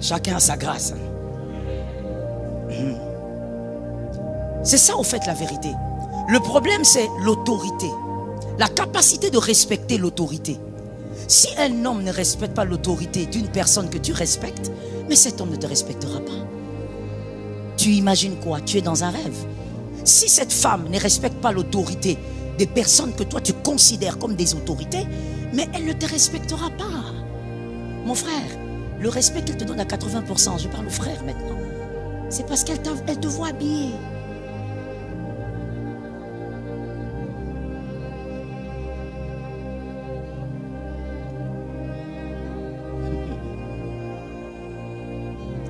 S1: Chacun a sa grâce. C'est ça au fait la vérité. Le problème c'est l'autorité. La capacité de respecter l'autorité. Si un homme ne respecte pas l'autorité d'une personne que tu respectes, mais cet homme ne te respectera pas. Tu imagines quoi? Tu es dans un rêve. Si cette femme ne respecte pas l'autorité des personnes que toi tu considères comme des autorités, mais elle ne te respectera pas. Mon frère, le respect qu'elle te donne à 80%, je parle au frère maintenant, c'est parce qu'elle te voit habillé.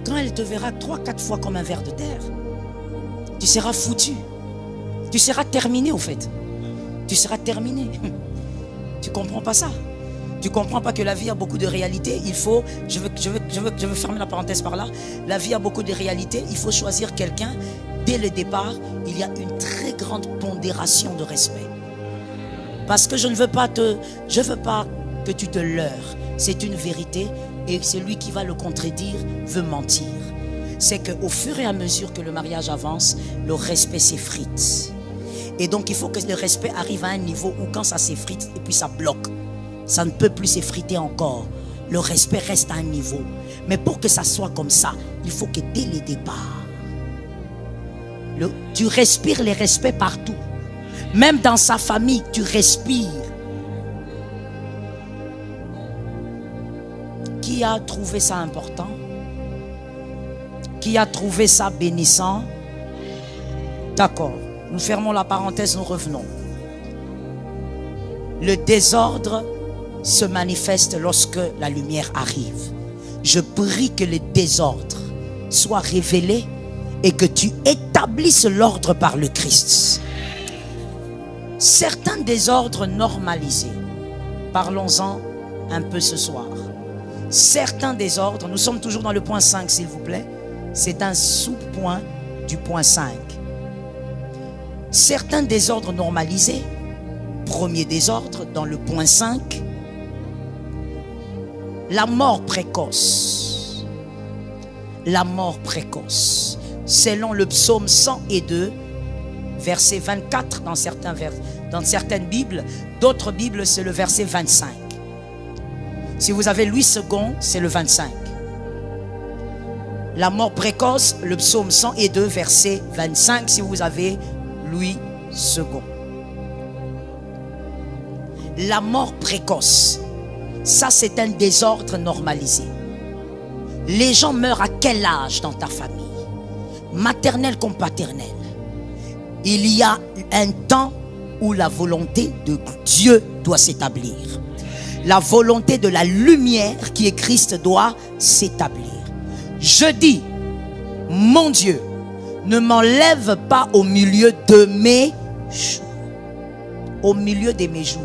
S1: Quand elle te verra 3-4 fois comme un ver de terre, tu seras foutu. Tu seras terminé au fait. Tu seras terminé. Tu ne comprends pas ça? Tu ne comprends pas que la vie a beaucoup de réalités. Il faut, je veux fermer la parenthèse par là. La vie a beaucoup de réalités. Il faut choisir quelqu'un. Dès le départ, il y a une très grande pondération de respect. Parce que je ne veux pas que tu te leurres. C'est une vérité et celui qui va le contredire veut mentir. C'est qu'au fur et à mesure que le mariage avance, le respect s'effrite. Et donc il faut que le respect arrive à un niveau où quand ça s'effrite et puis ça bloque, ça ne peut plus s'effriter encore. Le respect reste à un niveau. Mais pour que ça soit comme ça, il faut que dès le départ, tu respires les respects partout. Même dans sa famille, tu respires. Qui a trouvé ça important? Qui a trouvé ça bénissant? D'accord. Nous fermons la parenthèse, nous revenons. Le désordre se manifeste lorsque la lumière arrive. Je prie que le désordre soit révélé et que tu établisses l'ordre par le Christ. Certains désordres normalisés, parlons-en un peu ce soir. Certains désordres, nous sommes toujours dans le point 5 s'il vous plaît, c'est un sous-point du point 5. Certains désordres normalisés, premier désordre dans le point 5, la mort précoce. La mort précoce. Selon le psaume 102, verset 24 dans certaines Bibles, d'autres Bibles c'est le verset 25. Si vous avez Louis II, c'est le 25. La mort précoce, le psaume 102, verset 25, si vous avez Louis II. La mort précoce, ça c'est un désordre normalisé. Les gens meurent à quel âge dans ta famille? Maternelle comme paternelle. Il y a un temps où la volonté de Dieu doit s'établir. La volonté de la lumière qui est Christ doit s'établir. Je dis, mon Dieu, ne m'enlève pas au milieu de mes jours. Au milieu de mes jours.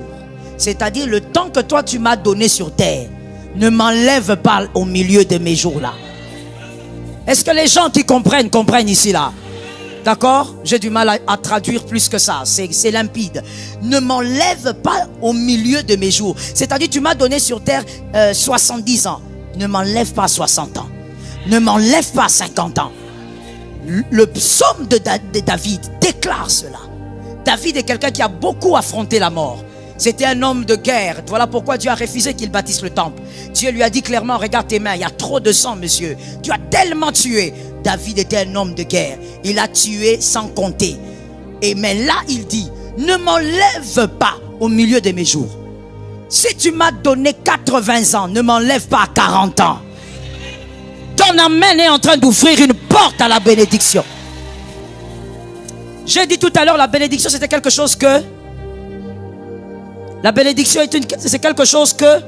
S1: C'est-à-dire le temps que toi tu m'as donné sur terre, ne m'enlève pas au milieu de mes jours là. Est-ce que les gens qui comprennent ici là? D'accord? J'ai du mal à traduire plus que ça. C'est limpide. Ne m'enlève pas au milieu de mes jours. C'est-à-dire tu m'as donné sur terre 70 ans. Ne m'enlève pas 60 ans. Ne m'enlève pas 50 ans. Le psaume de David déclare cela. David est quelqu'un qui a beaucoup affronté la mort. C'était un homme de guerre. Voilà pourquoi Dieu a refusé qu'il bâtisse le temple. Dieu lui a dit clairement, regarde tes mains, il y a trop de sang, monsieur. Tu as tellement tué. David était un homme de guerre. Il a tué sans compter. Mais là, il dit, ne m'enlève pas au milieu de mes jours. Si tu m'as donné 80 ans, ne m'enlève pas à 40 ans. Ton amen est en train d'ouvrir une porte à la bénédiction. J'ai dit tout à l'heure, la bénédiction, c'était quelque chose que... La bénédiction c'est quelque chose que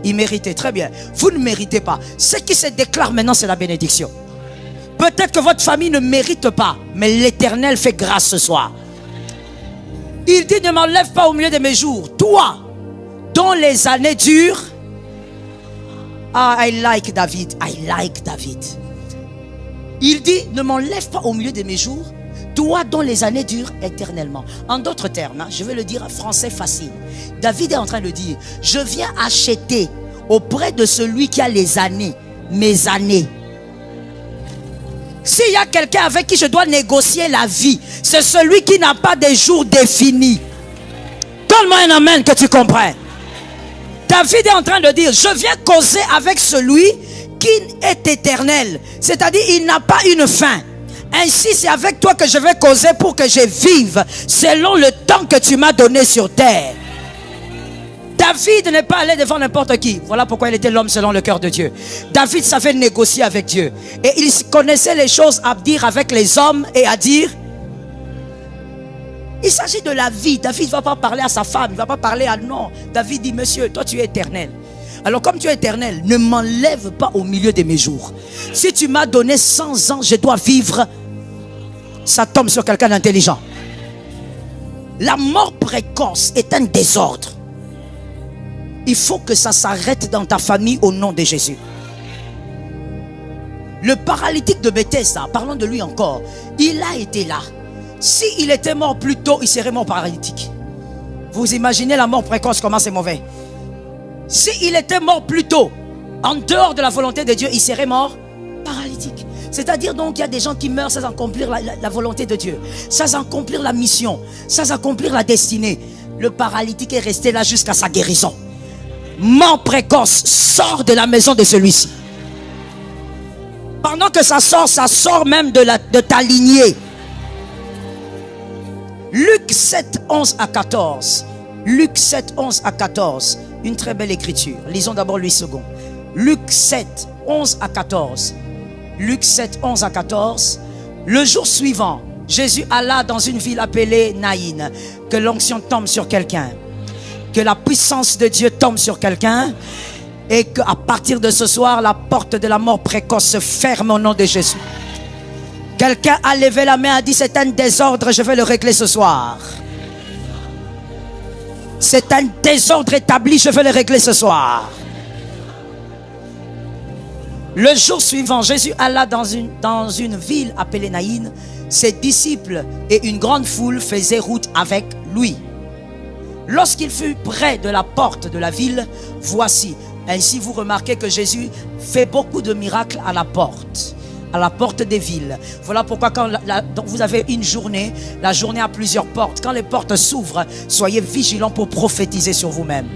S1: il méritait. Très bien. Vous ne méritez pas. Ce qui se déclare maintenant, c'est la bénédiction. Peut-être que votre famille ne mérite pas, mais l'Éternel fait grâce ce soir. Il dit, ne m'enlève pas au milieu de mes jours. Toi, dont les années durent. I like David. Il dit, ne m'enlève pas au milieu de mes jours. Toi dont les années durent éternellement. En d'autres termes, je vais le dire en français facile. David est en train de dire, je viens acheter auprès de celui qui a les années, mes années. S'il y a quelqu'un avec qui je dois négocier la vie, c'est celui qui n'a pas des jours définis. Donne-moi un amen que tu comprends. David est en train de dire, je viens causer avec celui qui est éternel. C'est-à-dire, il n'a pas une fin. Ainsi, c'est avec toi que je vais causer pour que je vive selon le temps que tu m'as donné sur terre. David n'est pas allé devant n'importe qui. Voilà pourquoi il était l'homme selon le cœur de Dieu. David savait négocier avec Dieu. Et il connaissait les choses à dire avec les hommes et à dire. Il s'agit de la vie. David ne va pas parler à sa femme. Il ne va pas parler à non. David dit, monsieur, toi tu es éternel. Alors comme tu es éternel, ne m'enlève pas au milieu de mes jours. Si tu m'as donné 100 ans, je dois vivre. Ça tombe sur quelqu'un d'intelligent. La mort précoce est un désordre. Il faut que ça s'arrête dans ta famille au nom de Jésus. Le paralytique de Bethesda, parlons de lui encore. Il a été là. S'il était mort plus tôt, il serait mort paralytique. Vous imaginez la mort précoce, comment c'est mauvais. S'il était mort plus tôt, en dehors de la volonté de Dieu, il serait mort paralytique. C'est-à-dire donc qu'il y a des gens qui meurent sans accomplir la volonté de Dieu, sans accomplir la mission, sans accomplir la destinée. Le paralytique est resté là jusqu'à sa guérison. Mort précoce, sort de la maison de celui-ci. Pendant que ça sort même de ta lignée. Luc 7, 11 à 14. Luc 7, 11 à 14. Une très belle écriture. Lisons d'abord Louis II. Luc 7, 11 à 14. Luc 7, 11 à 14. Le jour suivant, Jésus alla dans une ville appelée Naïn. Que l'onction tombe sur quelqu'un. Que la puissance de Dieu tombe sur quelqu'un. Et qu'à partir de ce soir, la porte de la mort précoce se ferme au nom de Jésus. Quelqu'un a levé la main et a dit, c'est un désordre, je vais le régler ce soir. C'est un désordre établi, je vais le régler ce soir. Le jour suivant, Jésus alla dans une ville appelée Naïn. Ses disciples et une grande foule faisaient route avec lui. Lorsqu'il fut près de la porte de la ville, voici. Ainsi vous remarquez que Jésus fait beaucoup de miracles à la porte des villes. Voilà pourquoi quand donc vous avez une journée, la journée a plusieurs portes. Quand les portes s'ouvrent, soyez vigilants pour prophétiser sur vous-même.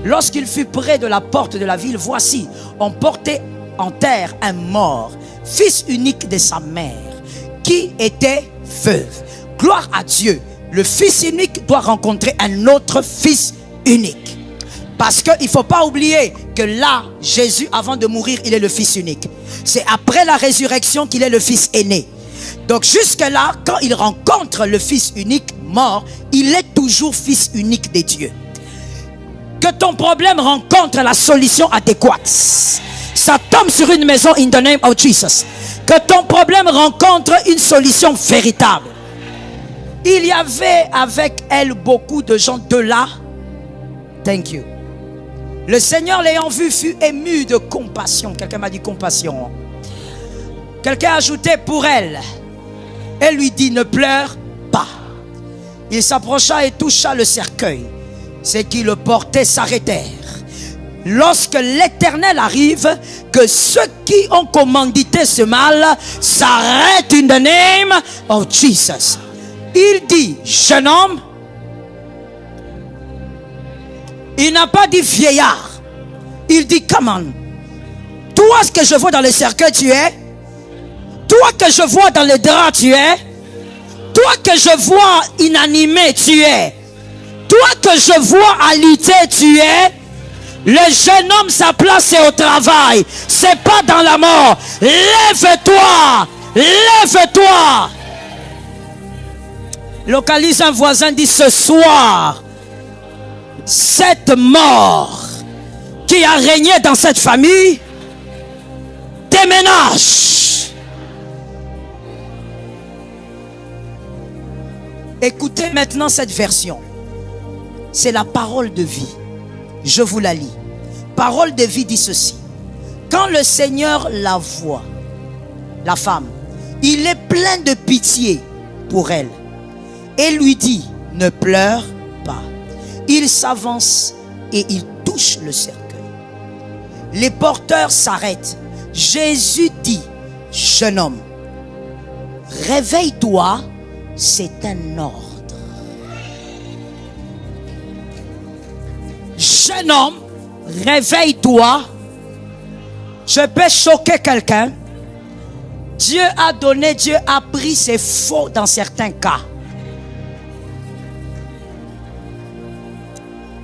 S1: Lorsqu'il fut près de la porte de la ville, voici, on portait en terre un mort, fils unique de sa mère, qui était veuve. Gloire à Dieu, le fils unique doit rencontrer un autre fils unique. Parce qu'il ne faut pas oublier que là, Jésus, avant de mourir, il est le fils unique. C'est après la résurrection qu'il est le fils aîné. Donc jusque-là, quand il rencontre le fils unique mort, il est toujours fils unique de Dieu. Que ton problème rencontre la solution adéquate. Ça tombe sur une maison in the name of Jesus. Que ton problème rencontre une solution véritable. Il y avait avec elle beaucoup de gens de là. Thank you. Le Seigneur l'ayant vu fut ému de compassion. Quelqu'un m'a dit compassion. Quelqu'un a ajouté pour elle. Elle lui dit ne pleure pas. Il s'approcha et toucha le cercueil. Ceux qui le portaient s'arrêtèrent. Lorsque l'Éternel arrive, que ceux qui ont commandité ce mal s'arrêtent in the name of Jesus. Il dit, jeune homme, il n'a pas dit vieillard. Il dit, come on. Toi, ce que je vois dans le cercueil, tu es. Toi que je vois dans les draps, tu es. Toi que je vois inanimé, tu es. Toi que je vois alité, tu es. Le jeune homme, sa place est au travail. C'est pas dans la mort. Lève-toi. Lève-toi. Localise un voisin, dit ce soir, cette mort qui a régné dans cette famille déménage. Écoutez maintenant cette version. C'est la parole de vie. Je vous la lis. Parole de vie dit ceci. Quand le Seigneur la voit, la femme, il est plein de pitié pour elle et lui dit, ne pleure pas. Il s'avance et il touche le cercueil. Les porteurs s'arrêtent. Jésus dit, jeune homme, réveille-toi, c'est un ordre. Jeune homme, réveille-toi. Je peux choquer quelqu'un. Dieu a donné, Dieu a pris, c'est faux dans certains cas.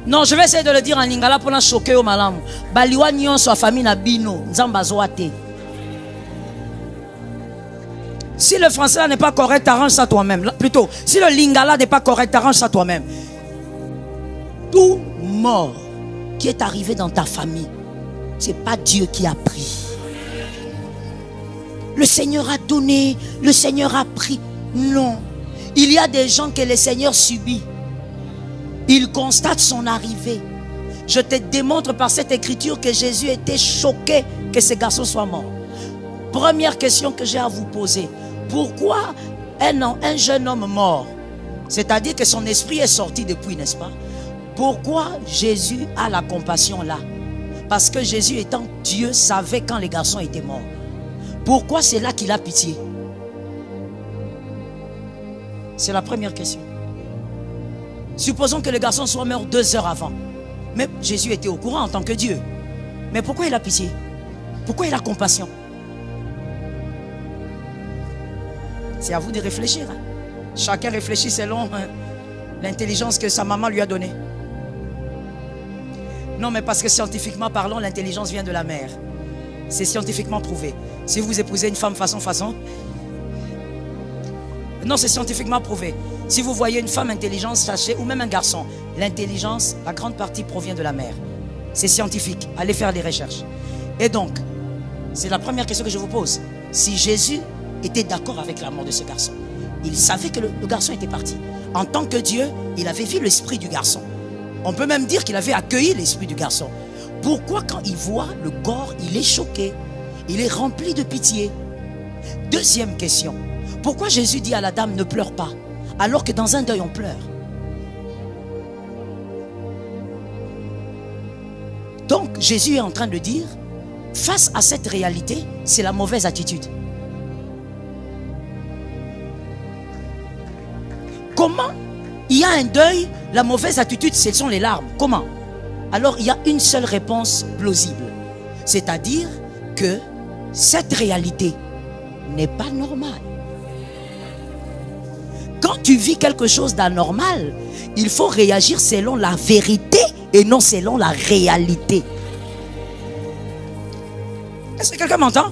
S1: Non, je vais essayer de le dire en lingala pour la choquer au malam. Baliwa nyon so famille na bino, nzamba zoate. Si le français n'est pas correct, arrange ça toi-même. Plutôt, si le lingala n'est pas correct, arrange ça toi-même. Tout mort qui est arrivé dans ta famille, c'est pas Dieu qui a pris. Le Seigneur a donné, le Seigneur a pris. Non. Il y a des gens que le Seigneur subit. Il constate son arrivée. Je te démontre par cette écriture que Jésus était choqué que ce garçon soit mort. Première question que j'ai à vous poser. Pourquoi un jeune homme mort, c'est-à-dire que son esprit est sorti depuis, n'est-ce pas? Pourquoi Jésus a la compassion là? Parce que Jésus étant Dieu savait quand les garçons étaient morts. Pourquoi c'est là qu'il a pitié? C'est la première question. Supposons que le garçon soit mort 2 heures avant. Mais Jésus était au courant en tant que Dieu. Mais pourquoi il a pitié? Pourquoi il a compassion? C'est à vous de réfléchir. Hein? Chacun réfléchit selon l'intelligence que sa maman lui a donnée. Non, mais parce que scientifiquement parlant, l'intelligence vient de la mère. C'est scientifiquement prouvé. Si vous épousez une femme façon. Non, c'est scientifiquement prouvé. Si vous voyez une femme intelligente, sachez, ou même un garçon, l'intelligence, la grande partie provient de la mère. C'est scientifique. Allez faire des recherches. Et donc, c'est la première question que je vous pose. Si Jésus était d'accord avec la mort de ce garçon, il savait que le garçon était parti. En tant que Dieu, il avait vu l'esprit du garçon. On peut même dire qu'il avait accueilli l'esprit du garçon. Pourquoi quand il voit le corps, il est choqué? Il est rempli de pitié. Deuxième question. Pourquoi Jésus dit à la dame ne pleure pas, alors que dans un deuil on pleure? Donc Jésus est en train de dire, face à cette réalité, c'est la mauvaise attitude. Comment il y a un deuil, la mauvaise attitude, ce sont les larmes? Comment? Alors il y a une seule réponse plausible. C'est-à-dire que cette réalité n'est pas normale. Quand tu vis quelque chose d'anormal, il faut réagir selon la vérité et non selon la réalité. Est-ce que quelqu'un m'entend?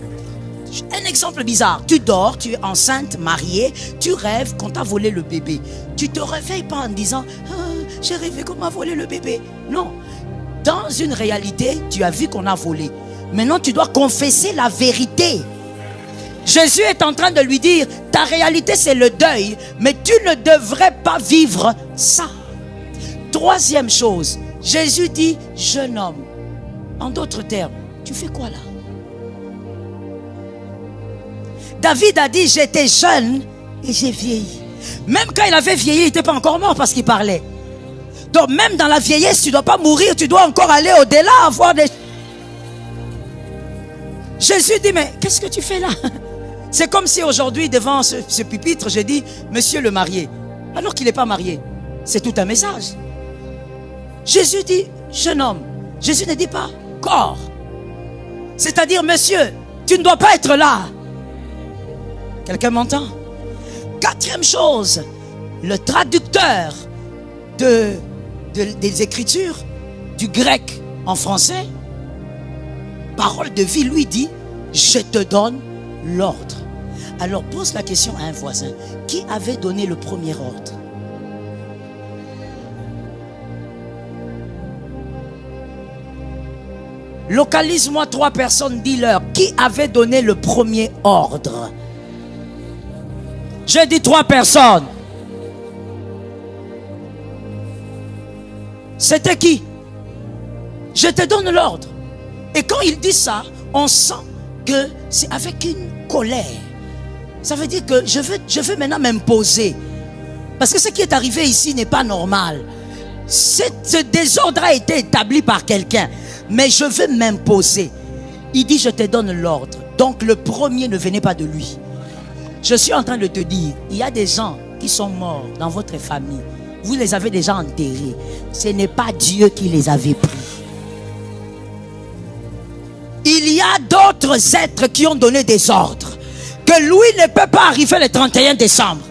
S1: Un exemple bizarre. Tu dors, tu es enceinte, mariée, tu rêves qu'on t'a volé le bébé. Tu te réveilles pas en disant j'ai rêvé qu'on m'a volé le bébé. Non. Dans une réalité, tu as vu qu'on a volé. Maintenant, tu dois confesser la vérité. Jésus est en train de lui dire, ta réalité c'est le deuil, mais tu ne devrais pas vivre ça. Troisième chose, Jésus dit, jeune homme. En d'autres termes, tu fais quoi là? David a dit, j'étais jeune et j'ai vieilli. Même quand il avait vieilli, il n'était pas encore mort parce qu'il parlait. Donc même dans la vieillesse, tu ne dois pas mourir, tu dois encore aller au-delà, avoir des... Jésus dit, mais qu'est-ce que tu fais là? C'est comme si aujourd'hui, devant ce pupitre, je dis, monsieur le marié, alors qu'il n'est pas marié. C'est tout un message. Jésus dit, jeune homme. Jésus ne dit pas, corps. C'est-à-dire, monsieur, tu ne dois pas être là. Quelqu'un m'entend? Quatrième chose, le traducteur des Écritures, du grec en français, parole de vie, lui dit, je te donne l'ordre. Alors pose la question à un voisin, qui avait donné le premier ordre? Localise-moi 3 personnes, dis-leur, qui avait donné le premier ordre? J'ai dit 3 personnes. C'était qui? Je te donne l'ordre. Et quand il dit ça, on sent que c'est avec une colère. Ça veut dire que je veux maintenant m'imposer. Parce que ce qui est arrivé ici n'est pas normal. Ce désordre a été établi par quelqu'un. Mais je veux m'imposer. Il dit, je te donne l'ordre. Donc le premier ne venait pas de lui. Je suis en train de te dire, il y a des gens qui sont morts dans votre famille. Vous les avez déjà enterrés. Ce n'est pas Dieu qui les avait pris. Il y a d'autres êtres qui ont donné des ordres. Que lui ne peut pas arriver le 31 décembre.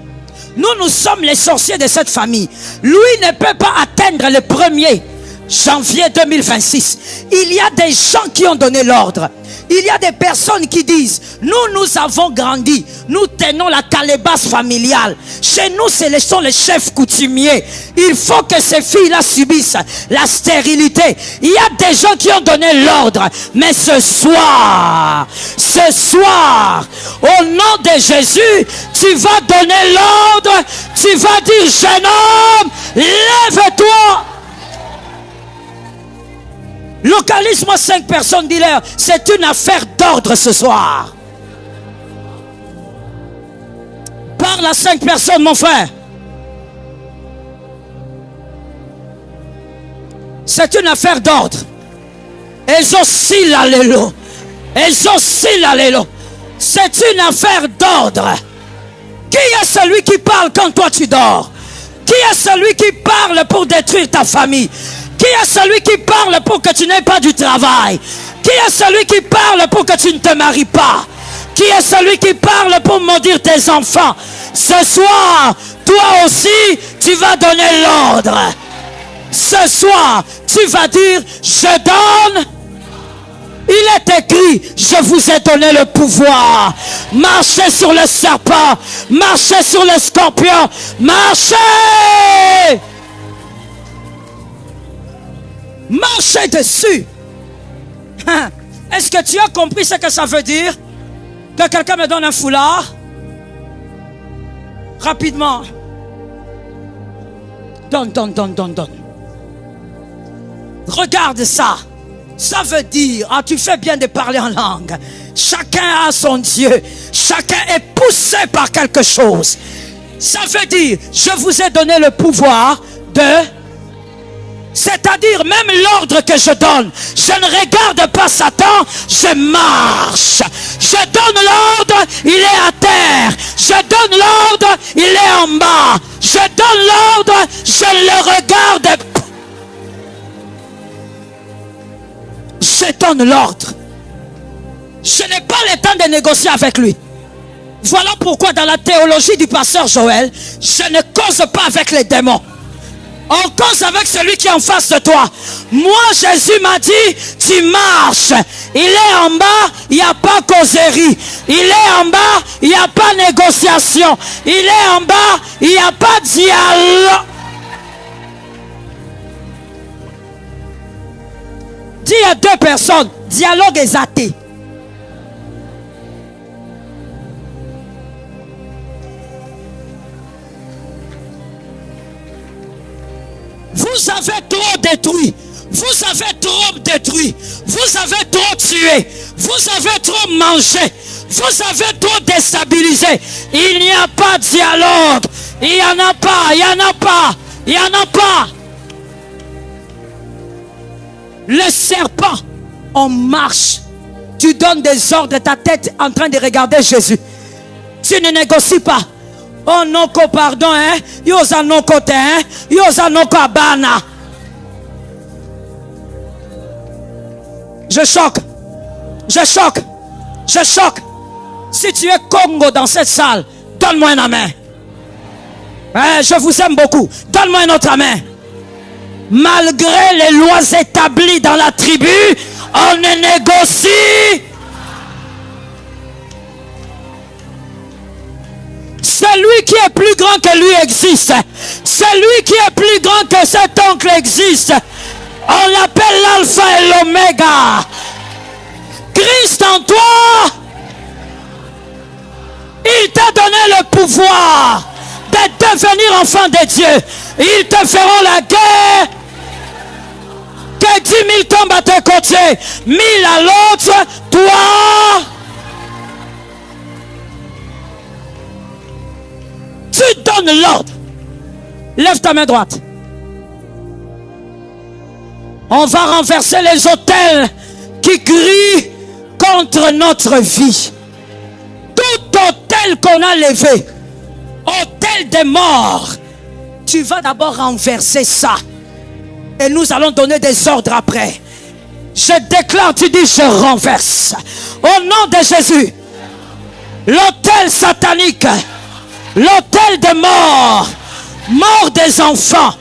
S1: Nous sommes les sorciers de cette famille. Lui ne peut pas atteindre le 1er janvier 2026. Il y a des gens qui ont donné l'ordre. Il y a des personnes qui disent, nous avons grandi, nous tenons la calebasse familiale. Chez nous, ce sont les chefs coutumiers. Il faut que ces filles-là subissent la stérilité. Il y a des gens qui ont donné l'ordre. Mais ce soir, au nom de Jésus, tu vas donner l'ordre. Tu vas dire, jeune homme, lève-toi. Localise-moi 5 personnes, dis-leur, c'est une affaire d'ordre ce soir. Parle à 5 personnes, mon frère. C'est une affaire d'ordre. Elles oscillent l'allélo. Elles oscillent l'allélo. C'est une affaire d'ordre. Qui est celui qui parle quand toi tu dors? Qui est celui qui parle pour détruire ta famille? Qui est celui qui parle pour que tu n'aies pas du travail? Qui est celui qui parle pour que tu ne te maries pas? Qui est celui qui parle pour maudire tes enfants? Ce soir, toi aussi, tu vas donner l'ordre. Ce soir, tu vas dire, je donne. Il est écrit, je vous ai donné le pouvoir. Marchez sur le serpent, marchez sur le scorpion, marchez. Marchez dessus. Est-ce que tu as compris ce que ça veut dire? Que quelqu'un me donne un foulard? Rapidement. Donne. Regarde ça. Ça veut dire, tu fais bien de parler en langue. Chacun a son Dieu. Chacun est poussé par quelque chose. Ça veut dire, je vous ai donné le pouvoir de... C'est-à-dire, même l'ordre que je donne, je ne regarde pas Satan, je marche. Je donne l'ordre, il est à terre. Je donne l'ordre, il est en bas. Je donne l'ordre, je le regarde. Je donne l'ordre. Je n'ai pas le temps de négocier avec lui. Voilà pourquoi dans la théologie du pasteur Joël, je ne cause pas avec les démons. On cause avec celui qui est en face de toi. Moi, Jésus m'a dit, tu marches. Il est en bas, il n'y a pas causerie. Il est en bas, il n'y a pas négociation. Il est en bas, il n'y a pas dialogue. Dis à 2 personnes, dialogue est athée. Vous avez trop détruit Vous avez trop détruit. Vous avez trop tué. Vous avez trop mangé. Vous avez trop déstabilisé. Il n'y a pas de dialogue. Il n'y en a pas. Il n'y en a pas. Il n'y en a pas. Le serpent, on marche. Tu donnes des ordres, ta tête en train de regarder Jésus. Tu ne négocies pas. Oh non, pardon, hein. Yosa non côté, hein. Yosa non kabana. Je choque. Je choque. Je choque. Si tu es Congo dans cette salle, donne-moi une main. Je vous aime beaucoup. Donne-moi une autre main. Malgré les lois établies dans la tribu, on ne négocie. Celui qui est plus grand que lui existe. Celui qui est plus grand que cet oncle existe. On l'appelle l'alpha et l'oméga. Christ en toi, il t'a donné le pouvoir de devenir enfant de Dieu. Ils te feront la guerre. Que 10 000 tombent à tes côtés, 1000 à l'autre, toi, tu donnes l'ordre. Lève ta main droite. On va renverser les autels qui crient contre notre vie. Tout autel qu'on a levé, autel des morts, tu vas d'abord renverser ça. Et nous allons donner des ordres après. Je déclare, tu dis, je renverse. Au nom de Jésus, l'autel satanique, l'autel des morts, mort des enfants,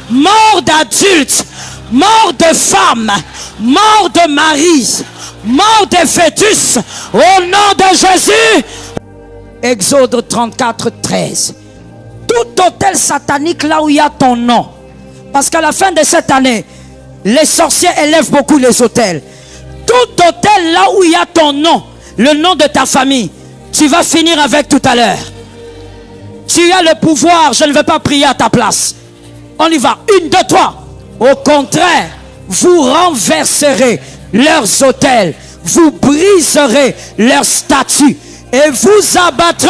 S1: mort d'adultes, mort de femmes, mort de maris, mort de fœtus, au nom de Jésus. Exode 34, 13. Tout autel satanique là où il y a ton nom. Parce qu'à la fin de cette année, les sorciers élèvent beaucoup les autels. Tout autel là où il y a ton nom, le nom de ta famille, tu vas finir avec tout à l'heure. Tu as le pouvoir, je ne vais pas prier à ta place. On y va, 1, 2, 3. Au contraire, vous renverserez leurs autels, vous briserez leurs statues et vous abattrez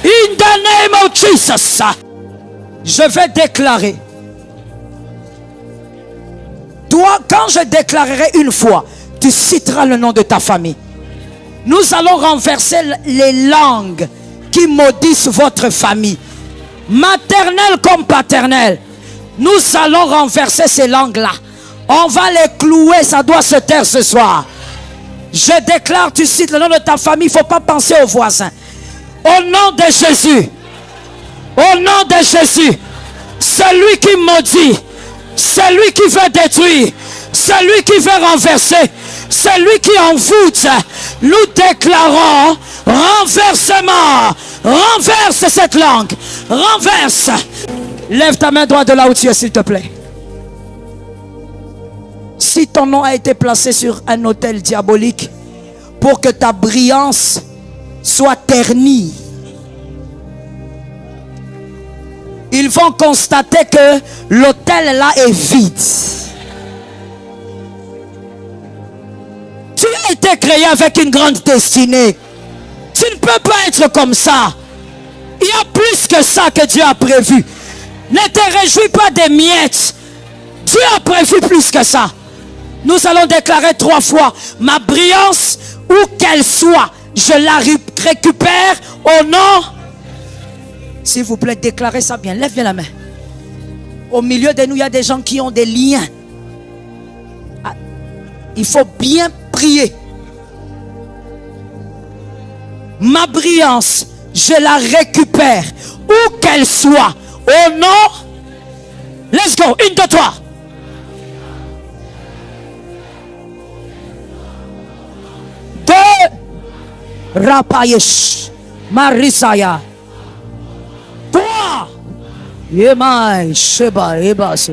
S1: in the name of Jesus. Je vais déclarer. Toi, quand je déclarerai une fois, tu citeras le nom de ta famille. Nous allons renverser les langues qui maudissent votre famille, maternelle comme paternelle. Nous allons renverser ces langues-là. On va les clouer, ça doit se taire ce soir. Je déclare, tu cites le nom de ta famille, il ne faut pas penser aux voisins. Au nom de Jésus, au nom de Jésus, celui qui maudit, celui qui veut détruire, celui qui veut renverser, celui qui envoûte, nous déclarons renversement. Renverse cette langue. Renverse. Lève ta main droite de là où tu es, s'il te plaît. Si ton nom a été placé sur un autel diabolique pour que ta brillance soit ternie, ils vont constater que l'autel là est vide. Tu as été créé avec une grande destinée. Tu ne peux pas être comme ça. Il y a plus que ça que Dieu a prévu. Ne te réjouis pas des miettes. Dieu a prévu plus que ça. Nous allons déclarer 3 fois. Ma brillance, où qu'elle soit, je la récupère au nom. S'il vous plaît, déclarez ça bien. Lève bien la main. Au milieu de nous, il y a des gens qui ont des liens. Il faut bien prier. Ma brillance, je la récupère où qu'elle soit. Au nom. Let's go. 1, 2, 3. Rapayesh Marisaya. 3. Yemai Sheba Ebase.